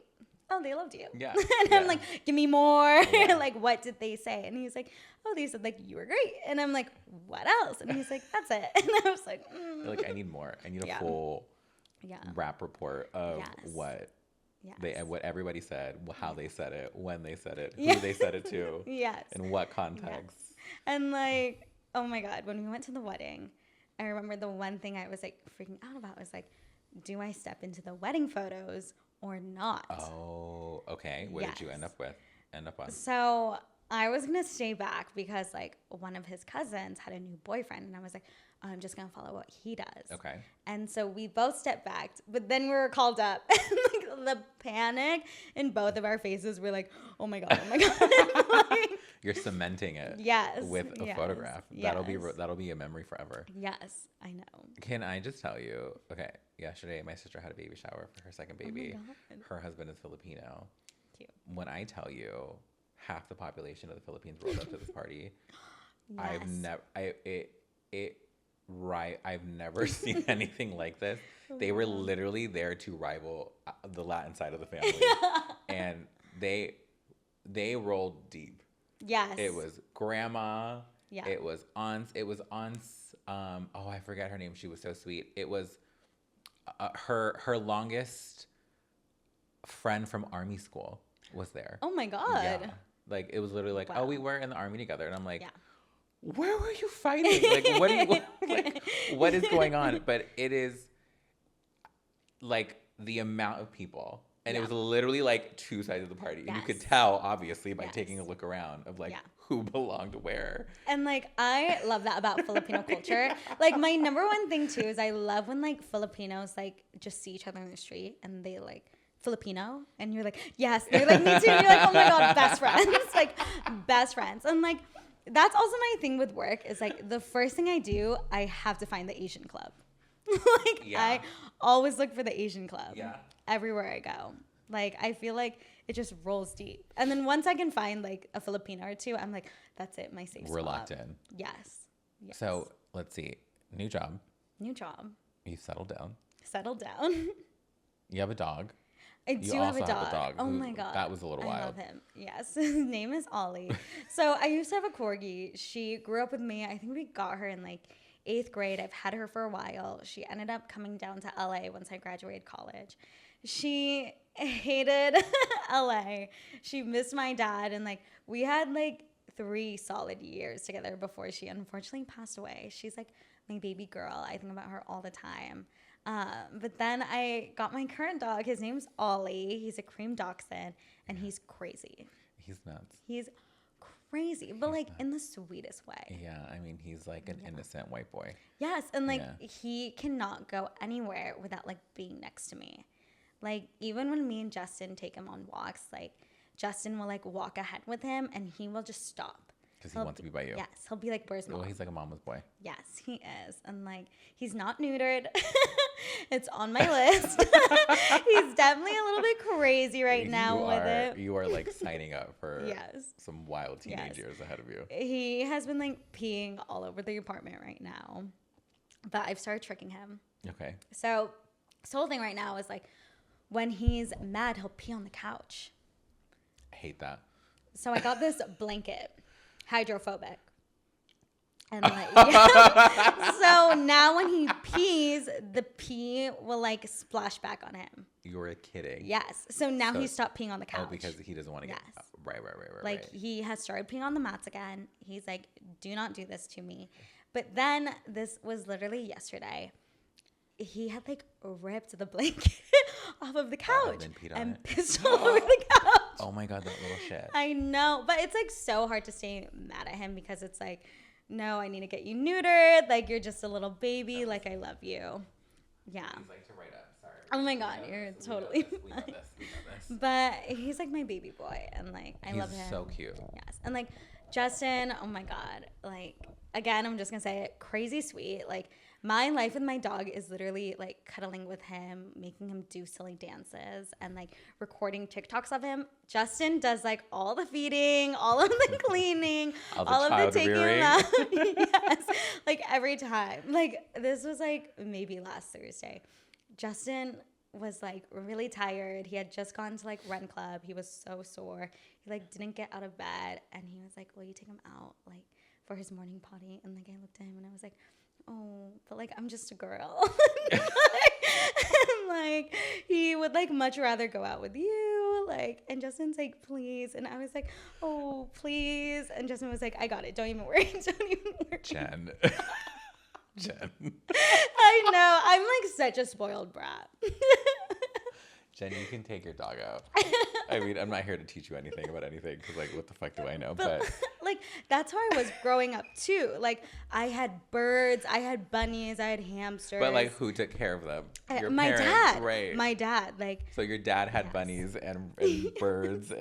Oh, they loved you. Yeah. And I'm like, give me more. Yeah. Like, what did they say? And he's like, oh, they said, like, you were great. And I'm like, what else? And he's like, that's it. And I was like, like, I need more. I need a full rap report of what what everybody said, how they said it, when they said it, who they said it to, in what context. Yes. And, like, oh, my God, when we went to the wedding, I remember the one thing I was, like, freaking out about was, like, do I step into the wedding photos or not? Oh, okay. What did you end up on? So I was going to stay back because, like, one of his cousins had a new boyfriend. And I was like, oh, I'm just going to follow what he does. Okay. And so we both stepped back. But then we were called up. And, like, the panic in both of our faces were like, oh, my God, oh, my God. Like, you're cementing it with a photograph. That'll be a memory forever. Yes, I know. Can I just tell you, okay, yesterday my sister had a baby shower for her second baby. Oh my God. Her husband is Filipino. Cute. When I tell you half the population of the Philippines rolled up to this party, I've never seen anything like this. They were literally there to rival the Latin side of the family. And they rolled deep. Yes. It was grandma. Yeah. It was aunts. Oh, I forget her name. She was so sweet. It was her longest friend from army school was there. Oh my God. Yeah. Like, it was literally like, oh, we were in the army together. And I'm like, where were you fighting? Like, what is going on? But it is like the amount of people. And it was literally like two sides of the party. And you could tell, obviously, by taking a look around of like who belonged where. And like, I love that about Filipino culture. Like, my number one thing too is I love when like Filipinos like just see each other in the street and they like, Filipino? And you're like, yes. They're like, me too. And you're like, oh my God, best friends. Like, best friends. And like, that's also my thing with work is like, the first thing I do, I have to find the Asian club. Like, I always look for the Asian club. Yeah. Everywhere I go. Like, I feel like it just rolls deep. And then once I can find like a Filipino or two, I'm like, that's it, my safe spot. We're locked in. Yes. So let's see. New job. You've settled down. You have a dog. I do have a dog. Oh my God. That was a little wild. I love him. Yes. His name is Ollie. So I used to have a corgi. She grew up with me. I think we got her in like 8th grade. I've had her for a while. She ended up coming down to LA once I graduated college. She hated LA. She missed my dad. And like, we had like 3 solid years together before she unfortunately passed away. She's like my baby girl. I think about her all the time. But then I got my current dog. His name's Ollie. He's a cream dachshund, and he's crazy. He's nuts. He's crazy, but like in the sweetest way. Yeah, I mean, he's like an innocent white boy. Yes, and like he cannot go anywhere without like being next to me. Like, even when me and Justin take him on walks, like Justin will like walk ahead with him, and he will just stop. Because he wants to be by you. Yes. He'll be like, where's mom? Well, he's like a mama's boy. Yes, he is. And like, he's not neutered. It's on my list. He's definitely a little bit crazy right now with it. You are like signing up for some wild teenage years ahead of you. He has been like peeing all over the apartment right now. But I've started tricking him. Okay. So this whole thing right now is like, when he's mad, he'll pee on the couch. I hate that. So I got this blanket. Hydrophobic. And like, so now when he pees, the pee will like splash back on him. You're kidding. Yes. So now he stopped peeing on the couch. Oh, because he doesn't want to get right. Like, he has started peeing on the mats again. He's like, do not do this to me. But then this was literally yesterday. he had like ripped the blanket off of the couch and pissed all over the couch. Oh my God, that little shit. I know, but it's like so hard to stay mad at him because it's like, no, I need to get you neutered. Like, you're just a little baby. Like, I love you. Yeah. He's like to write up. Sorry. Oh my God, you're totally fine. We know this. But he's like my baby boy, and like I love him. He's so cute. Yes, and like Justin, oh my God, like again, I'm just gonna say it, crazy sweet. Like my life with my dog is literally like cuddling with him, making him do silly dances, and like recording TikToks of him. Justin does like all the feeding, all of the cleaning, all of the taking him out. Yes, like every time. Like this was like maybe last Thursday. Justin was like really tired. He had just gone to like run club. He was so sore. He like didn't get out of bed, and he was like, "Will you take him out like for his morning potty?" And like I looked at him and I was like, "Oh, but like I'm just a girl." And like he would like much rather go out with you. Like, and Justin's like, "Please," and I was like, "Oh, please." And Justin was like, "I got it. Don't even worry. Don't even worry." Jen. I know. I'm like such a spoiled brat. Jen, you can take your dog out. I mean, I'm not here to teach you anything about anything because, like, what the fuck do I know? But like, that's how I was growing up too. Like, I had birds, I had bunnies, I had hamsters. But like, who took care of them? Your my parents, dad. right? My dad. Like, so your dad had bunnies and birds.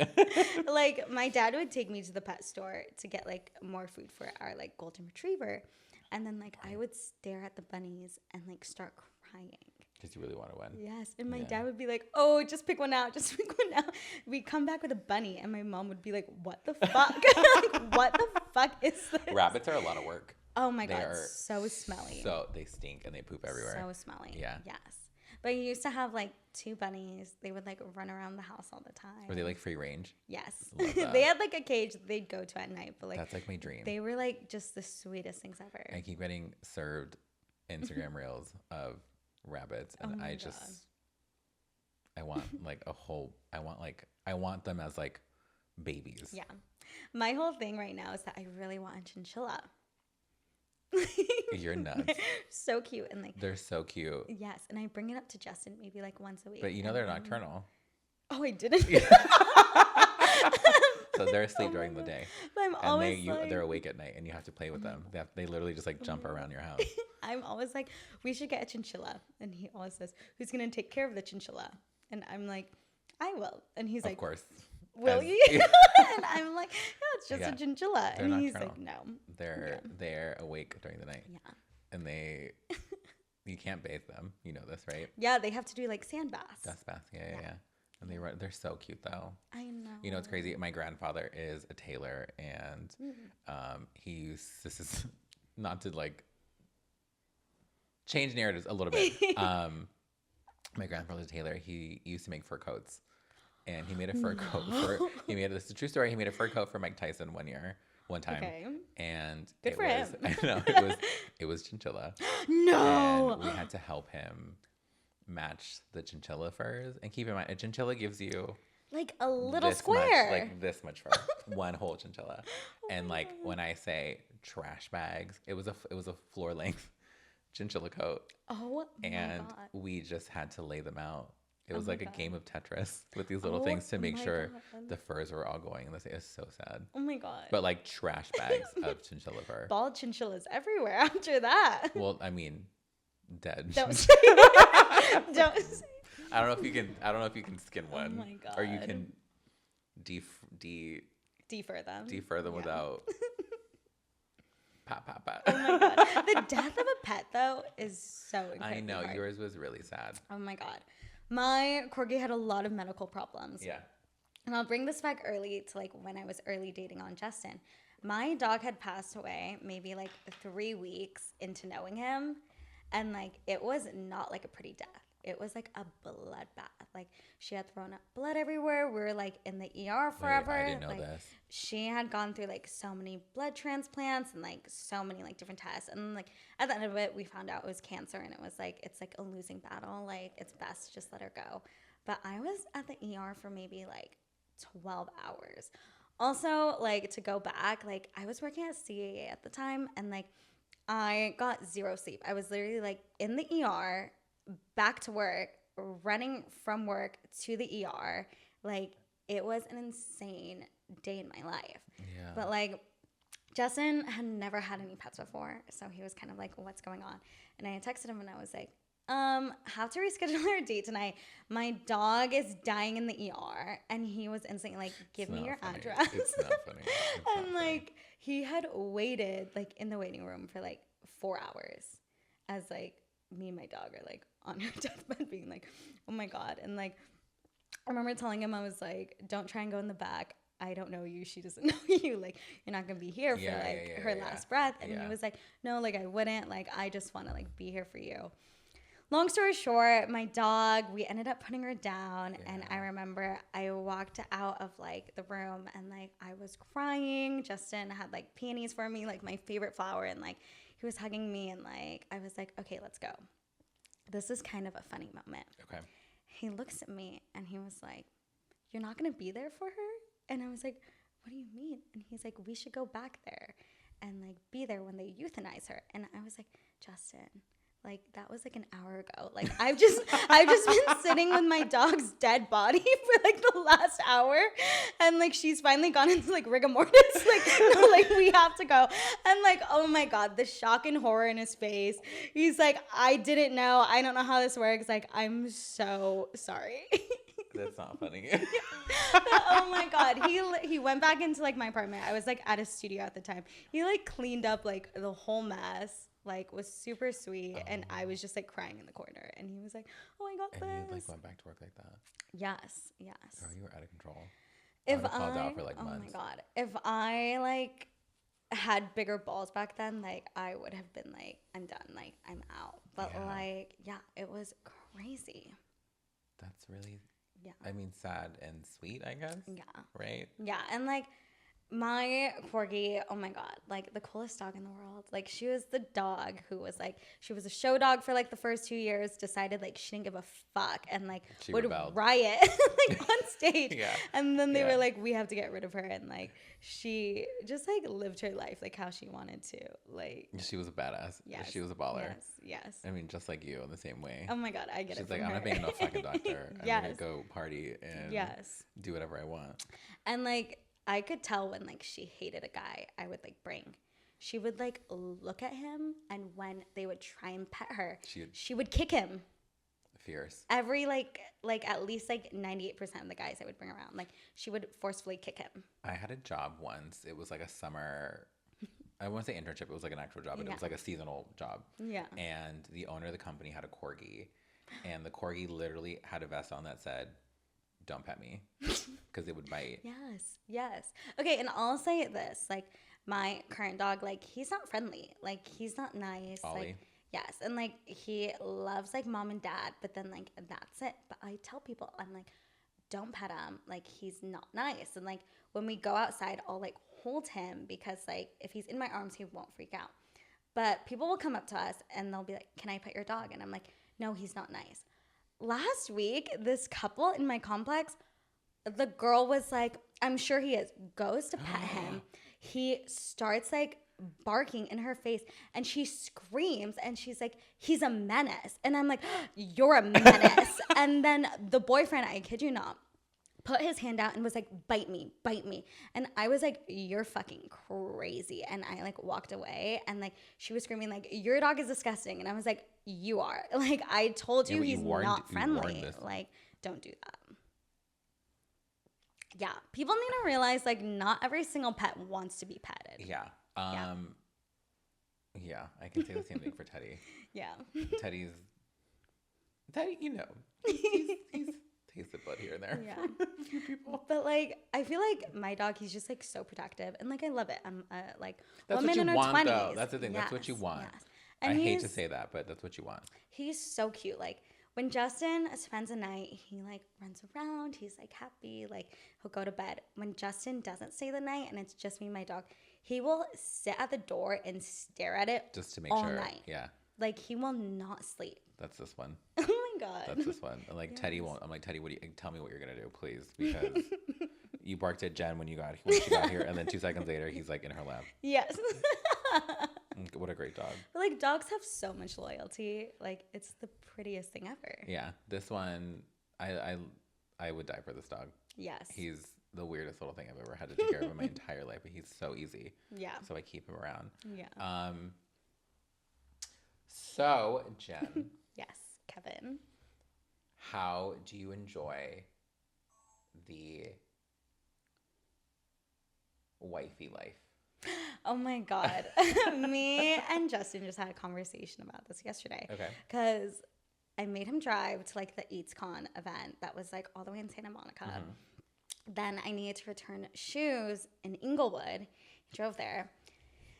Like, my dad would take me to the pet store to get like more food for our like golden retriever, and then like I would stare at the bunnies and like start crying. Because you really want to win. Yes. And my dad would be like, "Oh, just pick one out. Just pick one out." We'd come back with a bunny, and my mom would be like, "What the fuck? Like, what the fuck is this?" Rabbits are a lot of work. Oh my God. So smelly. So they stink and they poop everywhere. So smelly. Yeah. Yes. But you used to have like 2 bunnies. They would like run around the house all the time. Were they like free range? Yes. They had like a cage that they'd go to at night. But like, that's like my dream. They were like just the sweetest things ever. I keep getting served Instagram reels of rabbits, and I want like I want them as like babies. Yeah. My whole thing right now is that I really want a chinchilla. You're nuts. So cute, and like they're so cute. Yes, and I bring it up to Justin maybe like once a week. But you know they're nocturnal. Oh, I didn't. So they're asleep during the day. But I'm always they're awake at night, and you have to play with them. They literally just like jump around your house. I'm always like, we should get a chinchilla, and he always says, "Who's gonna take care of the chinchilla?" And I'm like, "I will." And he's like, "Of course." Will you? And I'm like, "Yeah, it's just a chinchilla." They're and nocturnal. He's like, "No." They're awake during the night. Yeah. And you can't bathe them. You know this, right? Yeah, they have to do like sand baths. Dust baths. Yeah. And they're so cute though. I know. You know, it's crazy. My grandfather is a tailor, and this is not to like change narratives a little bit. My grandfather's a tailor. He used to make fur coats, and he made a fur coat this is a true story. He made a fur coat for Mike Tyson one time. Okay. And good for him. I know it was chinchilla. No. And we had to help him match the chinchilla furs. And keep in mind, a chinchilla gives you like a little square, like this much fur, one whole chinchilla. And like when I say trash bags, it was a floor length chinchilla coat. Oh my and God. We just had to lay them out. It was like a game of Tetris with these little things to make sure the furs were all going in the same. It's so sad. Oh my God. But like trash bags of chinchilla fur. Bald chinchillas everywhere after that. Well, I mean, dead. Don't say it. Don't say it. I don't know if you can skin one. Oh my God. Or you can defer them. Defer them without pat. Oh my God. The death of a pet though is so incredible. I know. Yours was really sad. Oh my God. My corgi had a lot of medical problems. Yeah. And I'll bring this back early to like when I was early dating on Justin. My dog had passed away maybe like 3 weeks into knowing him. And like it was not like a pretty death. It was like a bloodbath. Like she had thrown up blood everywhere. We were like in the ER forever. Wait, I didn't know like, this. She had gone through like so many blood transplants and like so many like different tests. And like at the end of it, we found out it was cancer, and it was like, it's like a losing battle. Like it's best to just let her go. But I was at the ER for maybe like 12 hours. Also, like to go back, like I was working at CAA at the time, and like I got 0 sleep. I was literally like in the ER back to work, running from work to the ER. Like, it was an insane day in my life. Yeah. But like, Justin had never had any pets before, so he was kind of like, what's going on? And I texted him and I was like, have to reschedule our date tonight. My dog is dying in the ER. And he was instantly like, give me your address. It's not funny. And like, he had waited like in the waiting room for like 4 hours as like me and my dog are like on her deathbed being like, oh my God. And like, I remember telling him, I was like, don't try and go in the back. I don't know you. She doesn't know you. Like, you're not going to be here for her last breath. And he was like, no, like I wouldn't. Like, I just want to like be here for you. Long story short, my dog, we ended up putting her down. Yeah. And I remember I walked out of like the room and like I was crying. Justin had like peonies for me, like my favorite flower. And like he was hugging me and like I was like, okay, let's go. This is kind of a funny moment. Okay. He looks at me and he was like, you're not going to be there for her? And I was like, what do you mean? And he's like, we should go back there and like be there when they euthanize her. And I was like, Justin, like that was like an hour ago. Like I've just been sitting with my dog's dead body for like the last hour. And like she's finally gone into like rigor mortis. Like, no, like we have to go. And like, oh my God, the shock and horror in his face. He's like, I didn't know. I don't know how this works. Like, I'm so sorry. That's not funny. Oh my God. He went back into like my apartment. I was like at a studio at the time. He like cleaned up like the whole mess, like was super sweet. And I was just like crying in the corner. And he was like, oh, I got this. And you like went back to work like that? Yes. Yes. Girl, you were out of control. If I called out for like months. Oh my God. If I like had bigger balls back then, like I would have been like, I'm done. Like I'm out. But like, yeah, it was crazy. That's really... Yeah. I mean, sad and sweet, I guess. Yeah. Right? Yeah. And like my corgi, oh my God, like the coolest dog in the world. Like she was the dog who was like, she was a show dog for like the first 2 years, decided like she didn't give a fuck and like she would riot like on stage. Yeah. And then they were like, we have to get rid of her. And like she just like lived her life like how she wanted to. Like she was a badass. Yes. She was a baller. Yes. I mean, just like you in the same way. Oh my God, I get it. She's like, I'm not being no fucking doctor. I'm gonna go party and do whatever I want. And like I could tell when like she hated a guy I would like bring. She would like look at him, and when they would try and pet her, she would kick him. Fierce. Every like at least like 98% of the guys I would bring around, like she would forcefully kick him. I had a job once. It was like a summer, I won't say internship. It was like an actual job, but it was like a seasonal job. Yeah. And the owner of the company had a corgi, and the corgi literally had a vest on that said, "Don't pet me," because it would bite. Yes. Okay, and I'll say this: like my current dog, like he's not friendly. Like he's not nice. Ollie. Like yes, and like he loves like mom and dad, but then like that's it. But I tell people, I'm like, don't pet him. Like he's not nice. And like when we go outside, I'll like hold him because like if he's in my arms, he won't freak out. But people will come up to us and they'll be like, "Can I pet your dog?" And I'm like, "No, he's not nice." Last week, this couple in my complex, the girl was like, I'm sure he is, goes to pet him. He starts like barking in her face and she screams and she's like, he's a menace. And I'm like, you're a menace. And then the boyfriend, I kid you not, put his hand out and was like, bite me. And I was like, you're fucking crazy. And I like walked away and like she was screaming like, your dog is disgusting. And I was like, you are. Like I told you he's not friendly. Like don't do that. Yeah. People need to realize like not every single pet wants to be petted. Yeah. Yeah, I can say the same thing for Teddy. Yeah. Teddy, you know, he's tasted blood here and there. Yeah. For a few people. But like, I feel like my dog, he's just like so protective, and like I love it. I'm like that's woman in her 20s. Though. That's the thing. That's what you want. Yes. And I hate to say that, but that's what you want. He's so cute. Like when Justin spends a night, he like runs around. He's like happy. Like he'll go to bed. When Justin doesn't stay the night and it's just me and my dog, he will sit at the door and stare at it just to make all sure. Night. Yeah. Like he will not sleep. That's this one. Oh my God. That's this one. And like Teddy won't. I'm like, Teddy, tell me what you're gonna do, please, because you barked at Jen when she got here, and then 2 seconds later he's like in her lap. Yes. What a great dog. But like dogs have so much loyalty. Like it's the prettiest thing ever. Yeah, this one, I would die for this dog. Yes. He's the weirdest little thing I've ever had to take care of in my entire life, but he's so easy. Yeah. So I keep him around. Yeah. So Jen. Yes, Kevin. How do you enjoy the wifey life? Oh my God. Me and Justin just had a conversation about this yesterday. Okay. Because I made him drive to like the EatsCon event that was like all the way in Santa Monica. Mm-hmm. Then I needed to return shoes in Inglewood. He drove there.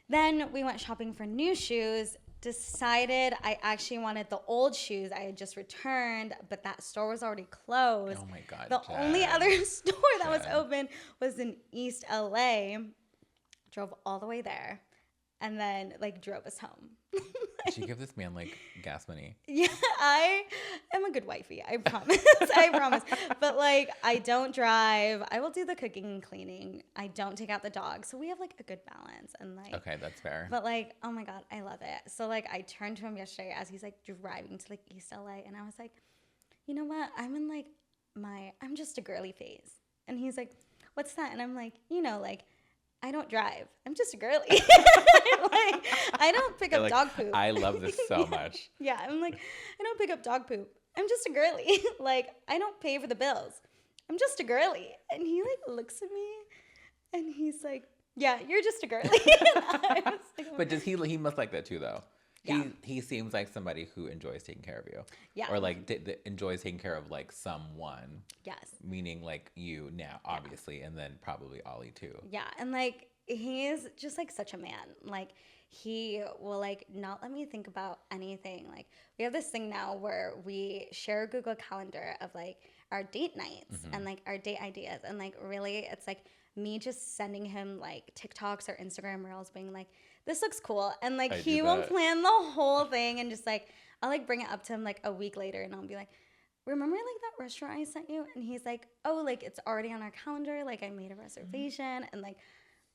Then we went shopping for new shoes. Decided I actually wanted the old shoes I had just returned, but that store was already closed. Oh my God. The Jen. only other store that was open was in East LA. Drove all the way there and then like drove us home. Did you give this man like gas money? Yeah, I am a good wifey. I promise. I promise. But like, I don't drive. I will do the cooking and cleaning. I don't take out the dog. So we have like a good balance and like. Okay, that's fair. But like, oh my God, I love it. So like, I turned to him yesterday as he's like driving to like East LA, and I was like, you know what? I'm in like I'm just a girly phase. And he's like, what's that? And I'm like, you know, like. I don't drive. I'm just a girly. Like, I don't pick up dog poop. I love this so much. Yeah, I'm like, I don't pick up dog poop. I'm just a girly. Like, I don't pay for the bills. I'm just a girly. And he like looks at me and he's like, yeah, you're just a girly. Like, but does he must like that too though. Yeah. He seems like somebody who enjoys taking care of you. Yeah. Or like enjoys taking care of like someone. Yes. Meaning like you now, obviously, and then probably Ollie too. Yeah. And like he is just like such a man. Like he will like not let me think about anything. Like we have this thing now where we share a Google Calendar of like our date nights and like our date ideas. And like really it's like me just sending him like TikToks or Instagram reels being like, this looks cool. And like he will plan the whole thing and just like I'll like bring it up to him like a week later and I'll be like, remember like that restaurant I sent you? And he's like, oh, like it's already on our calendar. Like I made a reservation. And like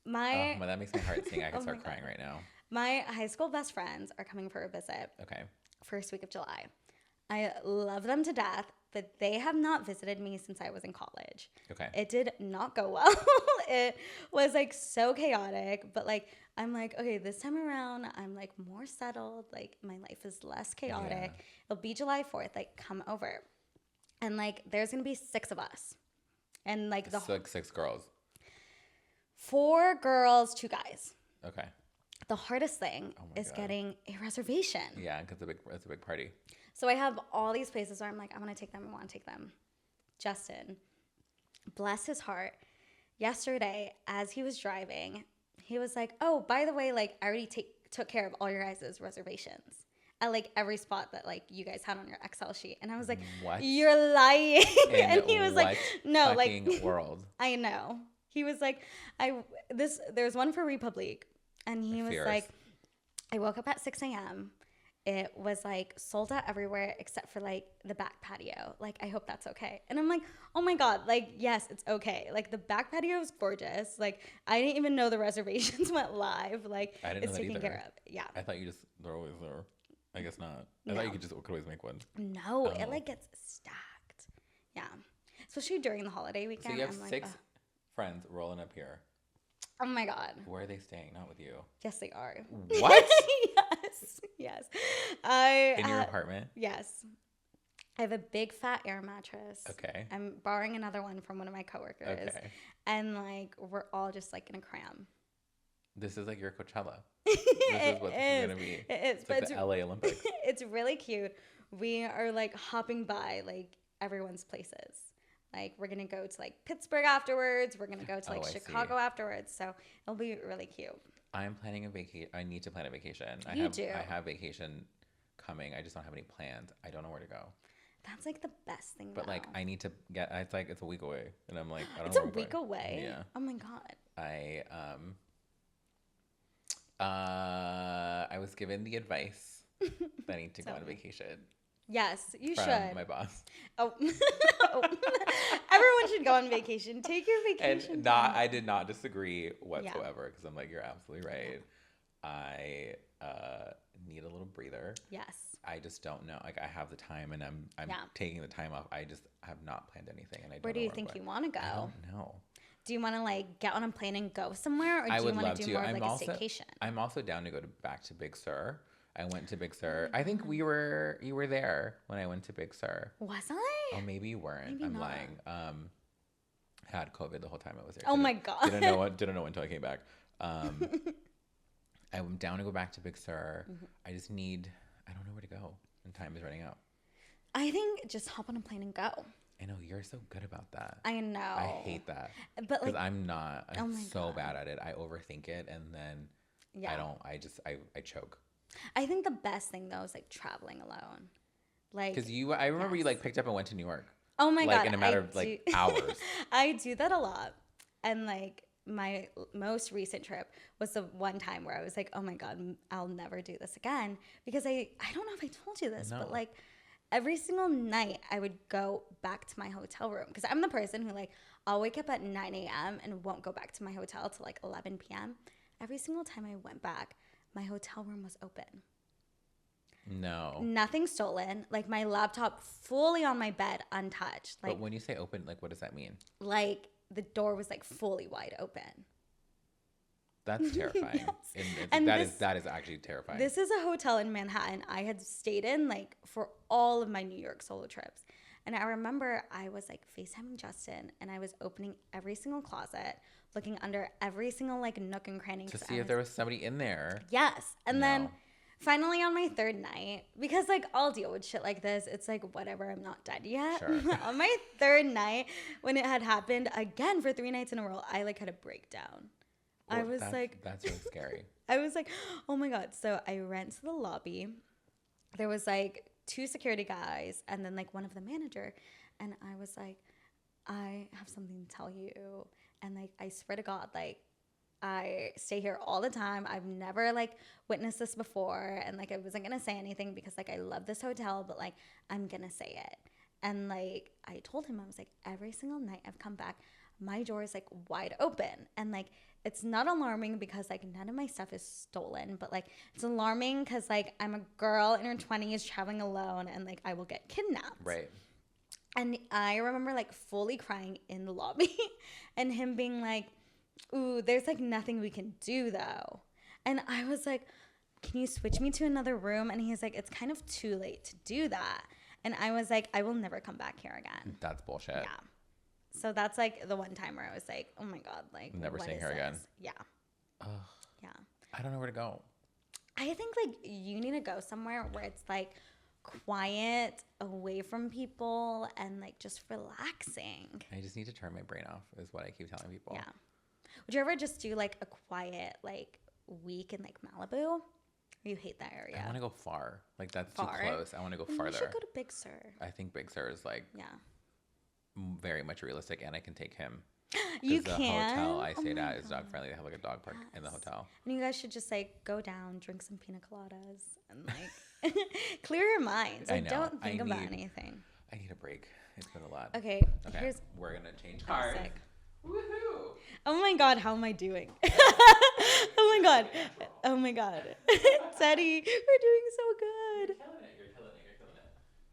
that makes my heart sing. I can start crying right now. My high school best friends are coming for a visit. Okay. First week of July. I love them to death, but they have not visited me since I was in college. Okay. It did not go well. It was like so chaotic, but like I'm like, okay, this time around I'm like more settled. Like my life is less chaotic. Yeah. It'll be July 4th. Like come over. And like there's gonna be 6 of us. And like six girls. 4 girls, 2 guys. Okay. The hardest thing is getting a reservation. Yeah, because it's a big party. So I have all these places where I'm like, I want to take them. I want to take them. Justin, bless his heart. Yesterday, as he was driving, he was like, oh, by the way, like I already took care of all your guys' reservations at like every spot that like you guys had on your Excel sheet. And I was like, what? You're lying. And he was like, no, like world. I know. He was like, there's one for Republic. And he was like, I woke up at 6 a.m. It was like sold out everywhere except for like the back patio. Like, I hope that's okay. And I'm like, oh my God, like, yes, it's okay. Like the back patio is gorgeous. Like I didn't even know the reservations went live. Like it's taken care of. Yeah. I thought they're always there. I guess not. I thought you could always make one. No, it like gets stacked. Yeah. Especially during the holiday weekend. So you have 6 friends rolling up here. Oh my God. Where are they staying? Not with you. Yes, they are. What? Yes. In your apartment? Yes. I have a big fat air mattress. Okay. I'm borrowing another one from one of my coworkers. Okay. And like we're all just like in a cram. This is like your Coachella. This is what this is gonna be. It is. It's like the LA Olympics. It's really cute. We are like hopping by like everyone's places. Like we're gonna go to like Pittsburgh afterwards. We're gonna go to like Chicago afterwards. So it'll be really cute. I'm planning a vacation. I need to plan a vacation. I have vacation coming. I just don't have any plans. I don't know where to go. That's like the best thing. But like I need to get. It's like it's a week away, and I'm like I don't know. It's a week away. Yeah. Oh my God. I was given the advice that I need to go on vacation. Yes, you from should. My boss. Oh. Everyone should go on vacation. Take your vacation. And I did not disagree whatsoever because I'm like, you're absolutely right. I need a little breather. Yes. I just don't know. Like I have the time and I'm taking the time off. I just have not planned anything and I don't know where do you think you want to go? I don't know. Do you want to like get on a plane and go somewhere, or do you want to do more of like a staycation? I'm also down to go back to Big Sur. I went to Big Sur. I think you were there when I went to Big Sur. Was I? Oh, maybe you weren't. Maybe I'm not. lying. Had COVID the whole time I was there. Oh my God. Didn't know until I came back. I'm down to go back to Big Sur. I just need. I don't know where to go, and time is running out. I think just hop on a plane and go. I know you're so good about that. I know. I hate that. But like, I'm not. I'm so God. bad at it. I overthink it, and then I don't. I choke. I think the best thing though is like traveling alone. Like, because I remember you like picked up and went to New York. Oh my God. Like in a matter of like hours. I do that a lot. And like my most recent trip was the one time where I was like, oh my God, I'll never do this again. Because I don't know if I told you this, but like every single night I would go back to my hotel room. Because I'm the person who like, I'll wake up at 9 a.m. and won't go back to my hotel till like 11 p.m. Every single time I went back, my hotel room was open. No. Nothing stolen. Like my laptop fully on my bed, untouched. Like, but when you say open, like what does that mean? Like the door was like fully wide open. That's terrifying. Yes. And that is actually terrifying. This is a hotel in Manhattan I had stayed in like for all of my New York solo trips. And I remember I was like FaceTiming Justin and I was opening every single closet, looking under every single like nook and cranny. To see if there was somebody in there. Yes. And then finally on my third night, because like I'll deal with shit like this, it's like whatever, I'm not dead yet. Sure. On my third night, when it had happened again for 3 nights in a row, I like had a breakdown. Well, I was that's really scary. I was like, oh my God. So I ran to the lobby. There was like 2 security guys and then like one of the manager. And I was like, I have something to tell you. And like, I swear to God, like I stay here all the time. I've never like witnessed this before. And like, I wasn't going to say anything because like, I love this hotel, but like, I'm going to say it. And like, I told him, I was like, every single night I've come back, my door is like wide open. And like, it's not alarming because like none of my stuff is stolen, but like it's alarming because like I'm a girl in her 20s traveling alone and like I will get kidnapped. Right. And I remember like fully crying in the lobby and him being like, ooh, there's like nothing we can do though. And I was like, can you switch me to another room? And he's like, it's kind of too late to do that. And I was like, I will never come back here again. That's bullshit. Yeah. So that's like the one time where I was like, oh my God, like never seeing her again. Yeah. Ugh. Yeah. I don't know where to go. I think like you need to go somewhere where it's like quiet, away from people, and like just relaxing. I just need to turn my brain off is what I keep telling people. Yeah. Would you ever just do like a quiet like week in like Malibu? Or you hate that area? I want to go far. Like that's too close. I want to go farther. You should go to Big Sur. I think Big Sur is like very much realistic, and I can take him. You the can. hotel I stayed at is dog friendly. They have like a dog park in the hotel. And you guys should just like go down, drink some pina coladas, and like clear your minds. Like, don't think about anything. I need a break. It's been a lot. Okay. We're gonna change cards. Woohoo! Oh my God, how am I doing? Oh my God. Oh my God. Teddy, we're doing so good. You're killing it.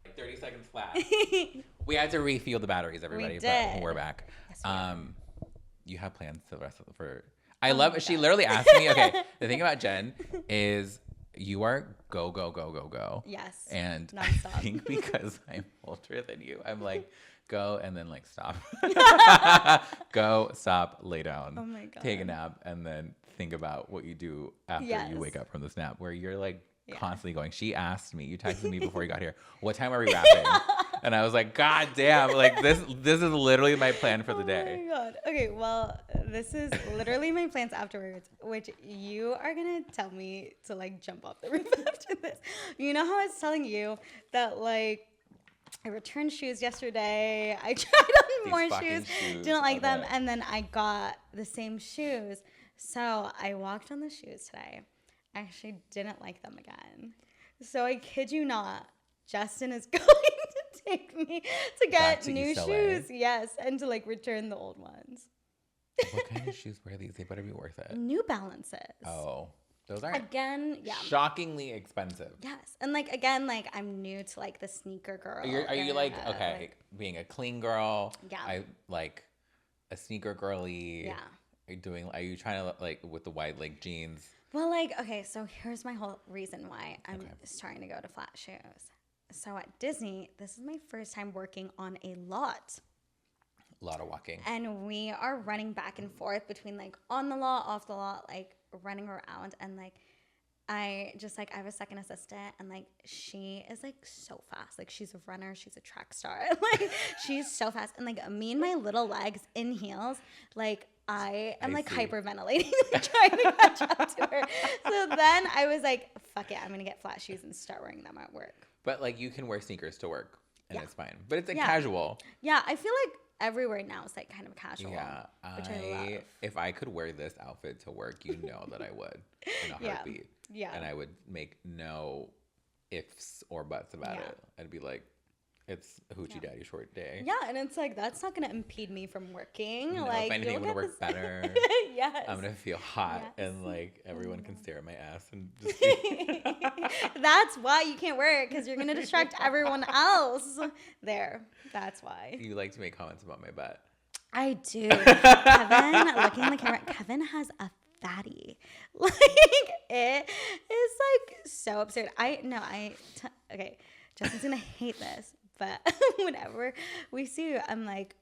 Like 30 seconds flat. We had to refuel the batteries, everybody. We did. But we're back. Yes, you have plans for the rest of I love she literally asked me, okay, the thing about Jen is you are go. Yes. And non-stop. I think because I'm older than you, I'm like, go and then like stop. Go, stop, lay down. Oh my God. Take a nap and then think about what you do after you wake up from this nap, where you're like constantly going. She asked me, you texted me before you got here, what time are we wrapping? And I was like, God damn, like this is literally my plan for the day. Oh my God. Okay, well, this is literally my plans afterwards, which you are going to tell me to like jump off the roof after this. You know how I was telling you that like I returned shoes yesterday. I tried on more shoes, didn't like them, and then I got the same shoes. So I walked on the shoes today. I actually didn't like them again. So I kid you not, Justin is going to take me to get new shoes. Yes, and to like return the old ones. What kind of shoes were these? They better be worth it. New Balances. Oh, Those are shockingly expensive. Yes. And like, again, like I'm new to like the sneaker girl. Are you like, okay, like, being a clean girl? Yeah. I like a sneaker girly. Yeah. Are you trying to like with the wide leg jeans? Well, like, okay, so here's my whole reason why I'm starting to go to flat shoes. So at Disney, this is my first time working on a lot. A lot of walking. And we are running back and forth between like on the lot, off the lot, like running around. And like, I have a second assistant and like, she is like so fast. Like she's a runner. She's a track star. Like she's so fast. And like me and my little legs in heels, like I am hyperventilating, like, trying to catch up to her. So then I was like, fuck it. I'm going to get flat shoes and start wearing them at work. But like you can wear sneakers to work and it's fine. But it's like casual. Yeah. I feel like everywhere now is like kind of casual. Yeah. Which I love. If I could wear this outfit to work, you know that I would in a heartbeat. Yeah. And I would make no ifs or buts about it. I'd be like, it's a hoochie daddy short day. Yeah, and it's like, that's not going to impede me from working. No, like, if anything, I'm going to work better. Yes. I'm going to feel hot and like everyone can stare at my ass and just That's why you can't wear it, because you're going to distract everyone else. There. That's why. You like to make comments about my butt. I do. Kevin, looking in the camera, Kevin has a fatty. Like, it is like so absurd. Okay, Justin's going to hate this. But whenever we see you, I'm like,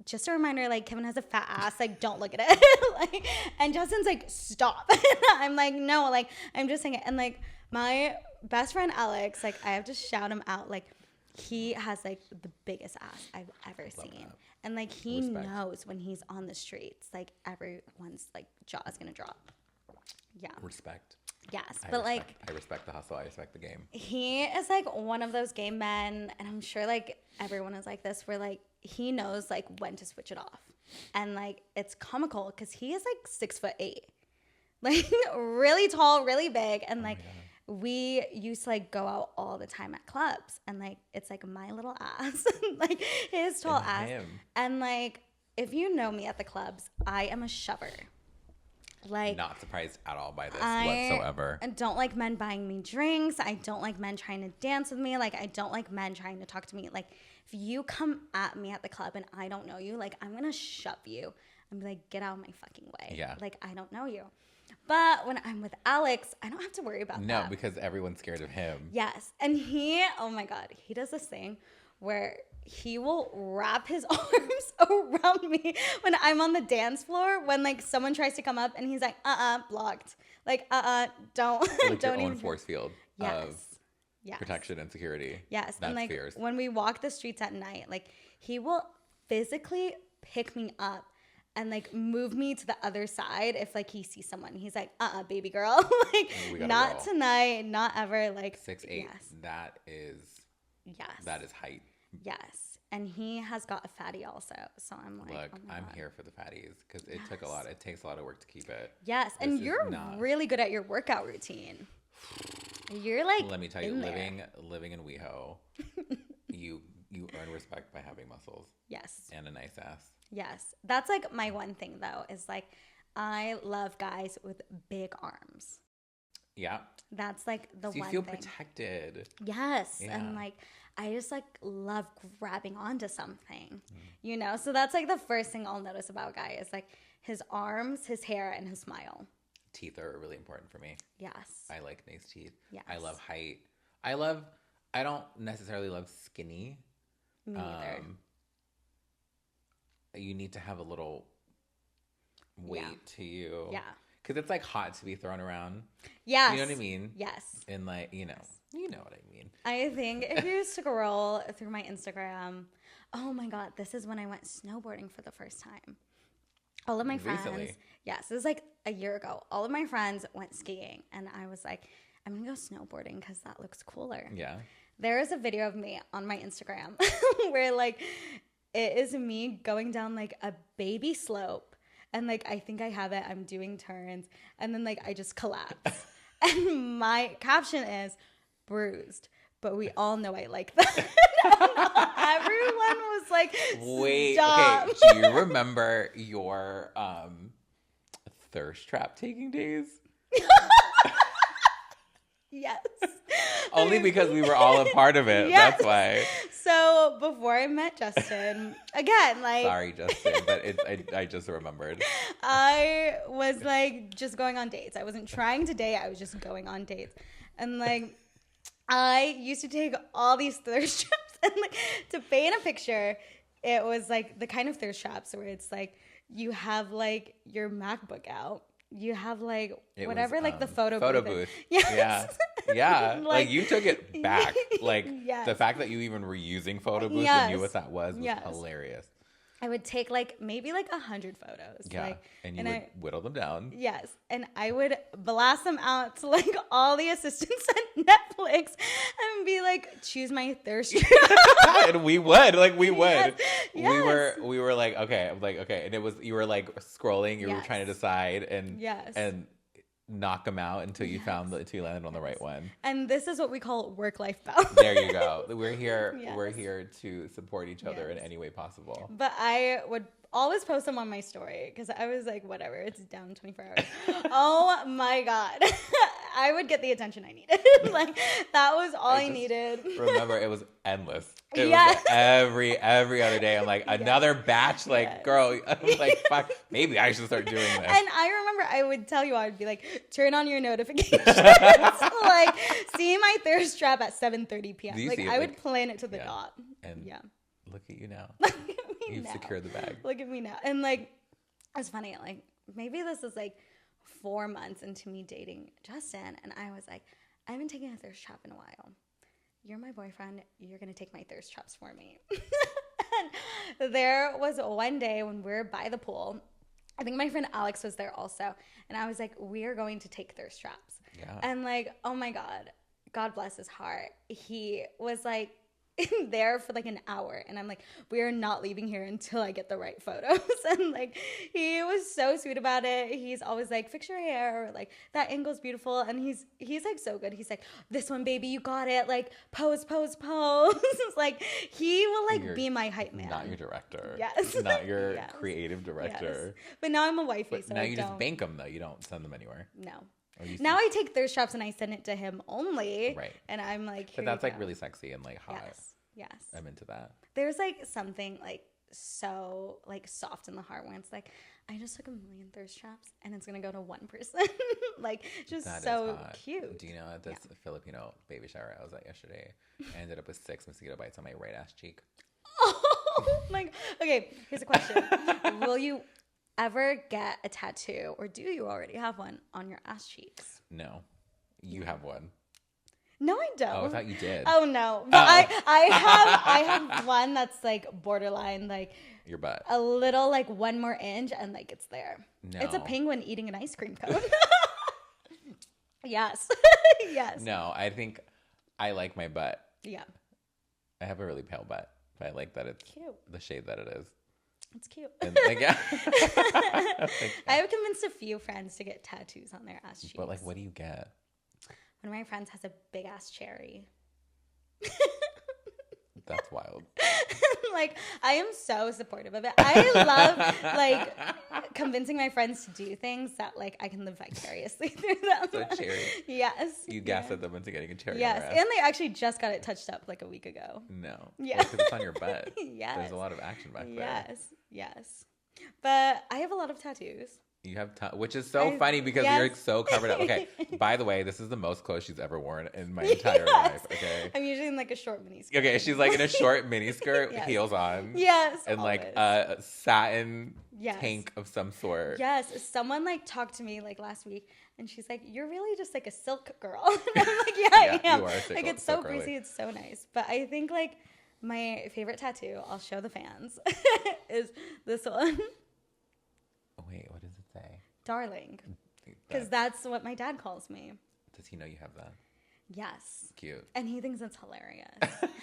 just a reminder, like, Kevin has a fat ass. Like, don't look at it. Like, and Justin's like, stop. I'm like, no, like, I'm just saying it. And like, my best friend Alex, like, I have to shout him out. Like, he has like the biggest ass I've ever seen. That. And like, he knows when he's on the streets, like, everyone's like jaw is gonna drop. Yeah. Respect. Yes, I respect the hustle. I respect the game. He is like one of those game men, and I'm sure like everyone is like this, where like he knows like when to switch it off, and like it's comical because he is like 6'8", like really tall, really big, and like we used to like go out all the time at clubs, and like it's like my little ass, like his tall ass, and like if you know me at the clubs, I am a shover. Like, not surprised at all by this whatsoever. I don't like men buying me drinks. I don't like men trying to dance with me. Like, I don't like men trying to talk to me. Like, if you come at me at the club and I don't know you, like, I'm going to shove you. I'm like, get out of my fucking way. Yeah. Like, I don't know you. But when I'm with Alex, I don't have to worry about that. No, because everyone's scared of him. Yes. And he, oh my God, he does this thing where he will wrap his arms around me when I'm on the dance floor, when like someone tries to come up and he's like, blocked. Like, don't. Like don't your own force field of protection and security. Yes. That's and like fierce. When we walk the streets at night, like he will physically pick me up and like move me to the other side if like he sees someone. He's like, baby girl. Like, not tonight, not ever. Like 6'8". Yes. That is height. Yes. And he has got a fatty also. So I'm like, look, I'm here for the fatties because it takes a lot of work to keep it. Yes. And you're really good at your workout routine. You're like, let me tell you, living in WeHo, you earn respect by having muscles. Yes. And a nice ass. Yes. That's like my one thing though, is like, I love guys with big arms. Yeah. That's like the one thing. You feel protected. Yes. Yeah. And like, I just like love grabbing onto something, you know? So that's like the first thing I'll notice about a guy is like his arms, his hair, and his smile. Teeth are really important for me. Yes. I like nice teeth. Yes. I love height. I don't necessarily love skinny. Me neither. You need to have a little weight to you. Yeah. Because it's like hot to be thrown around. Yes. You know what I mean? Yes. And like, you know what I mean. I think if you scroll through my Instagram, oh my God, this is when I went snowboarding for the first time. All of my friends. Recently. Yes, it was like a year ago. All of my friends went skiing and I was like, I'm going to go snowboarding because that looks cooler. Yeah. There is a video of me on my Instagram where like it is me going down like a baby slope. And like, I think I have it. I'm doing turns. And then like, I just collapse. And my caption is bruised. But we all know I like that. Everyone was like, wait, stop. Okay. Do you remember your thirst trap taking days? Yes. Only because we were all a part of it. Yes. That's why. So before I met Justin, again, like... Sorry, Justin, but I just remembered. I was like just going on dates. I wasn't trying to date. I was just going on dates. And like, I used to take all these thirst traps and like to paint a picture. It was like the kind of thirst traps where it's like you have like your MacBook out. You have like whatever, like the photo booth. Yes. Yeah. Like you took it back. Like the fact that you even were using photo booths and knew what that was hilarious. I would take like maybe like 100 photos. Yeah. Like, and you would whittle them down. Yes. And I would blast them out to like all the assistants at Netflix and be like, choose my thirst trap. And we would. Like we would. Yes. We were like, okay. I'm like, okay. And it was, you were like scrolling, you were trying to decide and knock them out until you until you landed on the right one. And this is what we call work-life balance. There you go. We're here. We're here to support each other in any way possible. But I would always post them on my story because I was like, whatever, it's down 24 hours. Oh my God. I would get the attention I needed. Like that was all I needed. Remember, it was endless. It was every other day. I'm like, another batch. Like, girl, I'm like, fuck, maybe I should start doing this. And I remember I would tell you, I would be like, turn on your notifications. Like, see my thirst trap at 7:30 p.m. Like, I would plan it to the dot. And look at you now. Look at me You've now. secured the bag. Look at me now. And like, it's funny. Like, maybe this is like 4 months into me dating Justin, and I was like, I haven't taken a thirst trap in a while. You're my boyfriend. You're going to take my thirst traps for me. And there was one day when we were by the pool. I think my friend Alex was there also. And I was like, we are going to take thirst traps. Yeah. And like, oh my God bless his heart. He was like, there for like an hour, and I'm like, we are not leaving here until I get the right photos. And like, he was so sweet about it. He's always like, fix your hair, or like, that angle's beautiful. And he's like so good. He's like, this one, baby, you got it. Like, pose. It's like, he will like be my hype man. Not your director. Yes. Not your creative director. Yes. But now I'm a wifey, but so now you just bank them though. You don't send them anywhere. No. Now I take thirst traps and I send it to him only. Right. And I'm like, but that's like really sexy and like hot. Yes. I'm into that. There's like something like so like soft in the heart when it's like, I just took 1,000,000 thirst traps and it's going to go to one person. Like just that so cute. Do you know at this Filipino baby shower I was at yesterday, I ended up with 6 mosquito bites on my right ass cheek. Oh my God. Okay, here's a question. Will you ever get a tattoo, or do you already have one on your ass cheeks? No. You have one. No, I don't. Oh, I thought you did. Oh no, but I have one that's like borderline, like your butt. A little like 1 more inch, and like it's there. No. It's a penguin eating an ice cream cone. Yes. Yes. No, I think I like my butt. Yeah. I have a really pale butt, but I like that it's cute. The shade that it is. It's cute. And, like, yeah. I have convinced a few friends to get tattoos on their ass cheeks. But like, what do you get? One of my friends has a big ass cherry. That's wild. Like, I am so supportive of it. I love like convincing my friends to do things that like I can live vicariously through them. So cherry. Yes. You gaslit them into getting a cherry. Yes, on their ass. and they actually just got it touched up like a week ago. No. Yeah. Because it's on your butt. Yes. There's a lot of action back there. Yes. But I have a lot of tattoos. You have, which is so funny because you're so covered up. Okay, by the way, this is the most clothes she's ever worn in my entire life. Okay, I'm usually in like a short mini skirt. Okay, she's like in a short mini skirt, heels on. Yes, and always. Like a satin tank of some sort. Yes, someone like talked to me like last week, and she's like, "You're really just like a silk girl." And I'm like, "Yeah, I am." You are a like it's so breezy, it's so nice. But I think like my favorite tattoo, I'll show the fans, is this one. Wait, what does it say? Darling. Because that's what my dad calls me. Does he know you have that? Yes. Cute. And he thinks it's hilarious.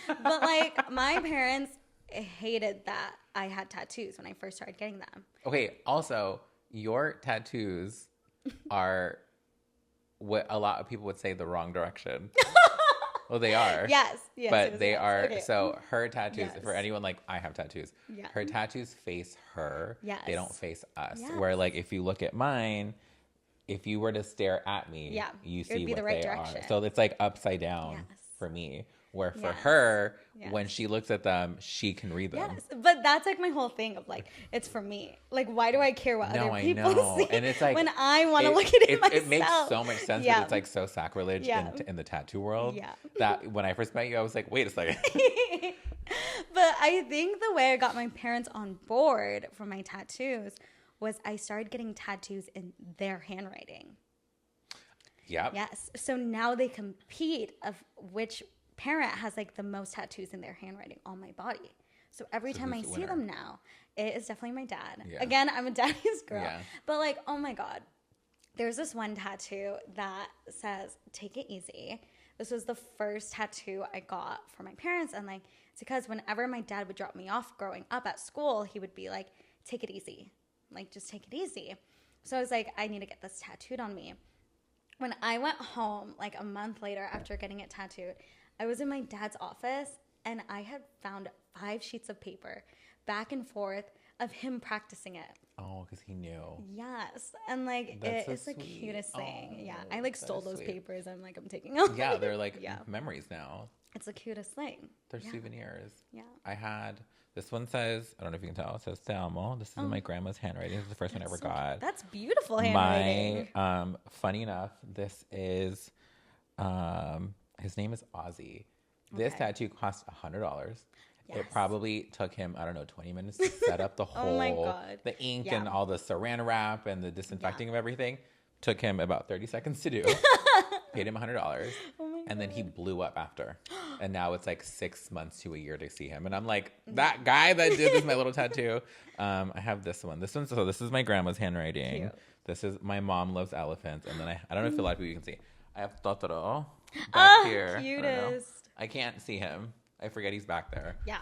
But like my parents hated that I had tattoos when I first started getting them. Okay, also, your tattoos are what a lot of people would say the wrong direction. Well, they are. Yes. But they are. Okay. So her tattoos, for anyone like I have tattoos, her tattoos face her. Yes. They don't face us. Yes. Where like if you look at mine, if you were to stare at me, you see what right they direction. are. So it's like upside down for me. Where for her, when she looks at them, she can read them. Yes, but that's like my whole thing of like, it's for me. Like, why do I care what other people see? And it's like when I want to look at it myself. It makes so much sense, but it's like so sacrilege in the tattoo world. Yeah. That when I first met you, I was like, wait a second. But I think the way I got my parents on board for my tattoos was I started getting tattoos in their handwriting. Yeah. Yes. So now they compete of which parent has like the most tattoos in their handwriting on my body. So every time I see them now, it is definitely my dad. Yeah. Again, I'm a daddy's girl. Yeah. But like, oh my God. There's this one tattoo that says, take it easy. This was the first tattoo I got for my parents. And like, it's because whenever my dad would drop me off growing up at school, he would be like, take it easy. Like, just take it easy. So I was like, I need to get this tattooed on me. When I went home, like a month later after getting it tattooed, I was in my dad's office and I had found 5 sheets of paper back and forth of him practicing it. Oh, because he knew. Yes. And like, it's the cutest thing. Yeah. I like stole those papers. I'm like, I'm taking them. Yeah. They're like memories now. It's the cutest thing. They're souvenirs. Yeah. I had, this one says, I don't know if you can tell, it says Te amo. This is my grandma's handwriting. This is the first one I ever got. That's beautiful handwriting. Funny enough, this is, his name is Ozzy. This tattoo cost $100. Yes. It probably took him, I don't know, 20 minutes to set up the whole, the ink and all the saran wrap and the disinfecting of everything. Took him about 30 seconds to do. Paid him $100. And then he blew up after. And now it's like 6 months to a year to see him. And I'm like, that guy that did this, my little tattoo. I have this one. This is my grandma's handwriting. Cute. This is my mom loves elephants. And then I don't know if a lot of people you can see. I have Totoro back here. Cutest. I can't see him. I forget he's back there. Yeah.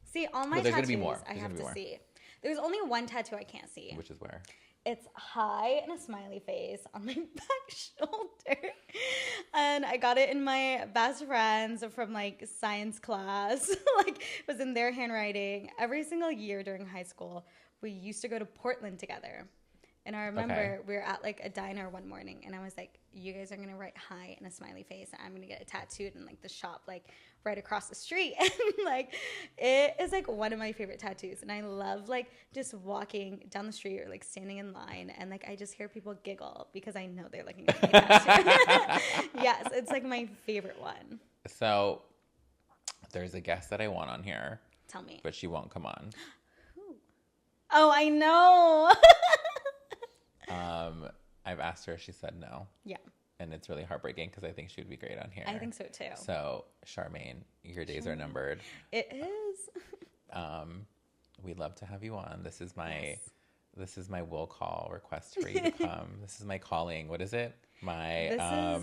See, all my tattoos I have to see. There's only one tattoo I can't see. Which is where? It's hi and a smiley face on my back shoulder. And I got it in my best friends from like science class. Like it was in their handwriting. Every single year during high school, we used to go to Portland together. And I remember we were at like a diner one morning and I was like, you guys are going to write hi and a smiley face. And I'm going to get it tattooed in like the shop, like right across the street. And like, it is like one of my favorite tattoos. And I love like just walking down the street or like standing in line. And like, I just hear people giggle because I know they're looking at my tattoo. Yes. It's like my favorite one. So there's a guest that I want on here. Tell me. But she won't come on. Who? Oh, I know. I've asked her. She said no. Yeah. And it's really heartbreaking because I think she would be great on here. I think so too. So, Charmaine, your days are numbered. It is. We'd love to have you on. This is my will call request for you to come. This is my calling. What is it? My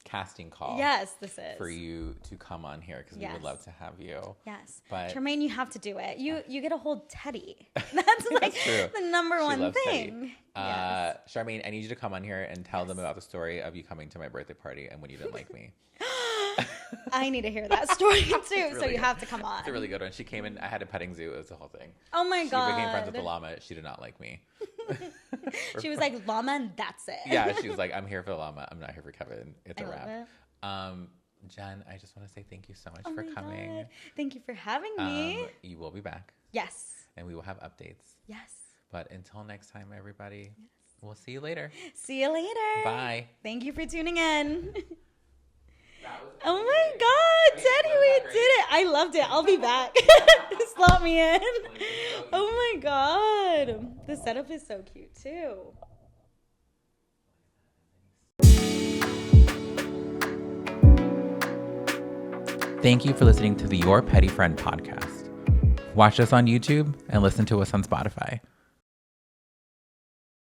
casting call. Yes, this is. For you to come on here because we would love to have you. Yes. But Charmaine, you have to do it. You get to hold Teddy. That's like the number one thing. Yes. Charmaine, I need you to come on here and tell them about the story of you coming to my birthday party and when you didn't like me. I need to hear that story too. Really so you have to come on. It's a really good one. She came in. I had a petting zoo. It was the whole thing. Oh my God. She became friends with the llama. She did not like me. She was like, llama and that's it. Yeah, she was like, I'm here for the llama. I'm not here for Kevin. It's a wrap. Jen, I just want to say thank you so much for coming. God. Thank you for having me. You will be back. Yes. And we will have updates. Yes. But until next time, everybody, we'll see you later. See you later. Bye. Thank you for tuning in. Oh my God, Teddy, we did it. I loved it. I'll be back. Slot me in. Oh my God. The setup is so cute too. Thank you for listening to the Your Petty Friend podcast. Watch us on YouTube and listen to us on Spotify.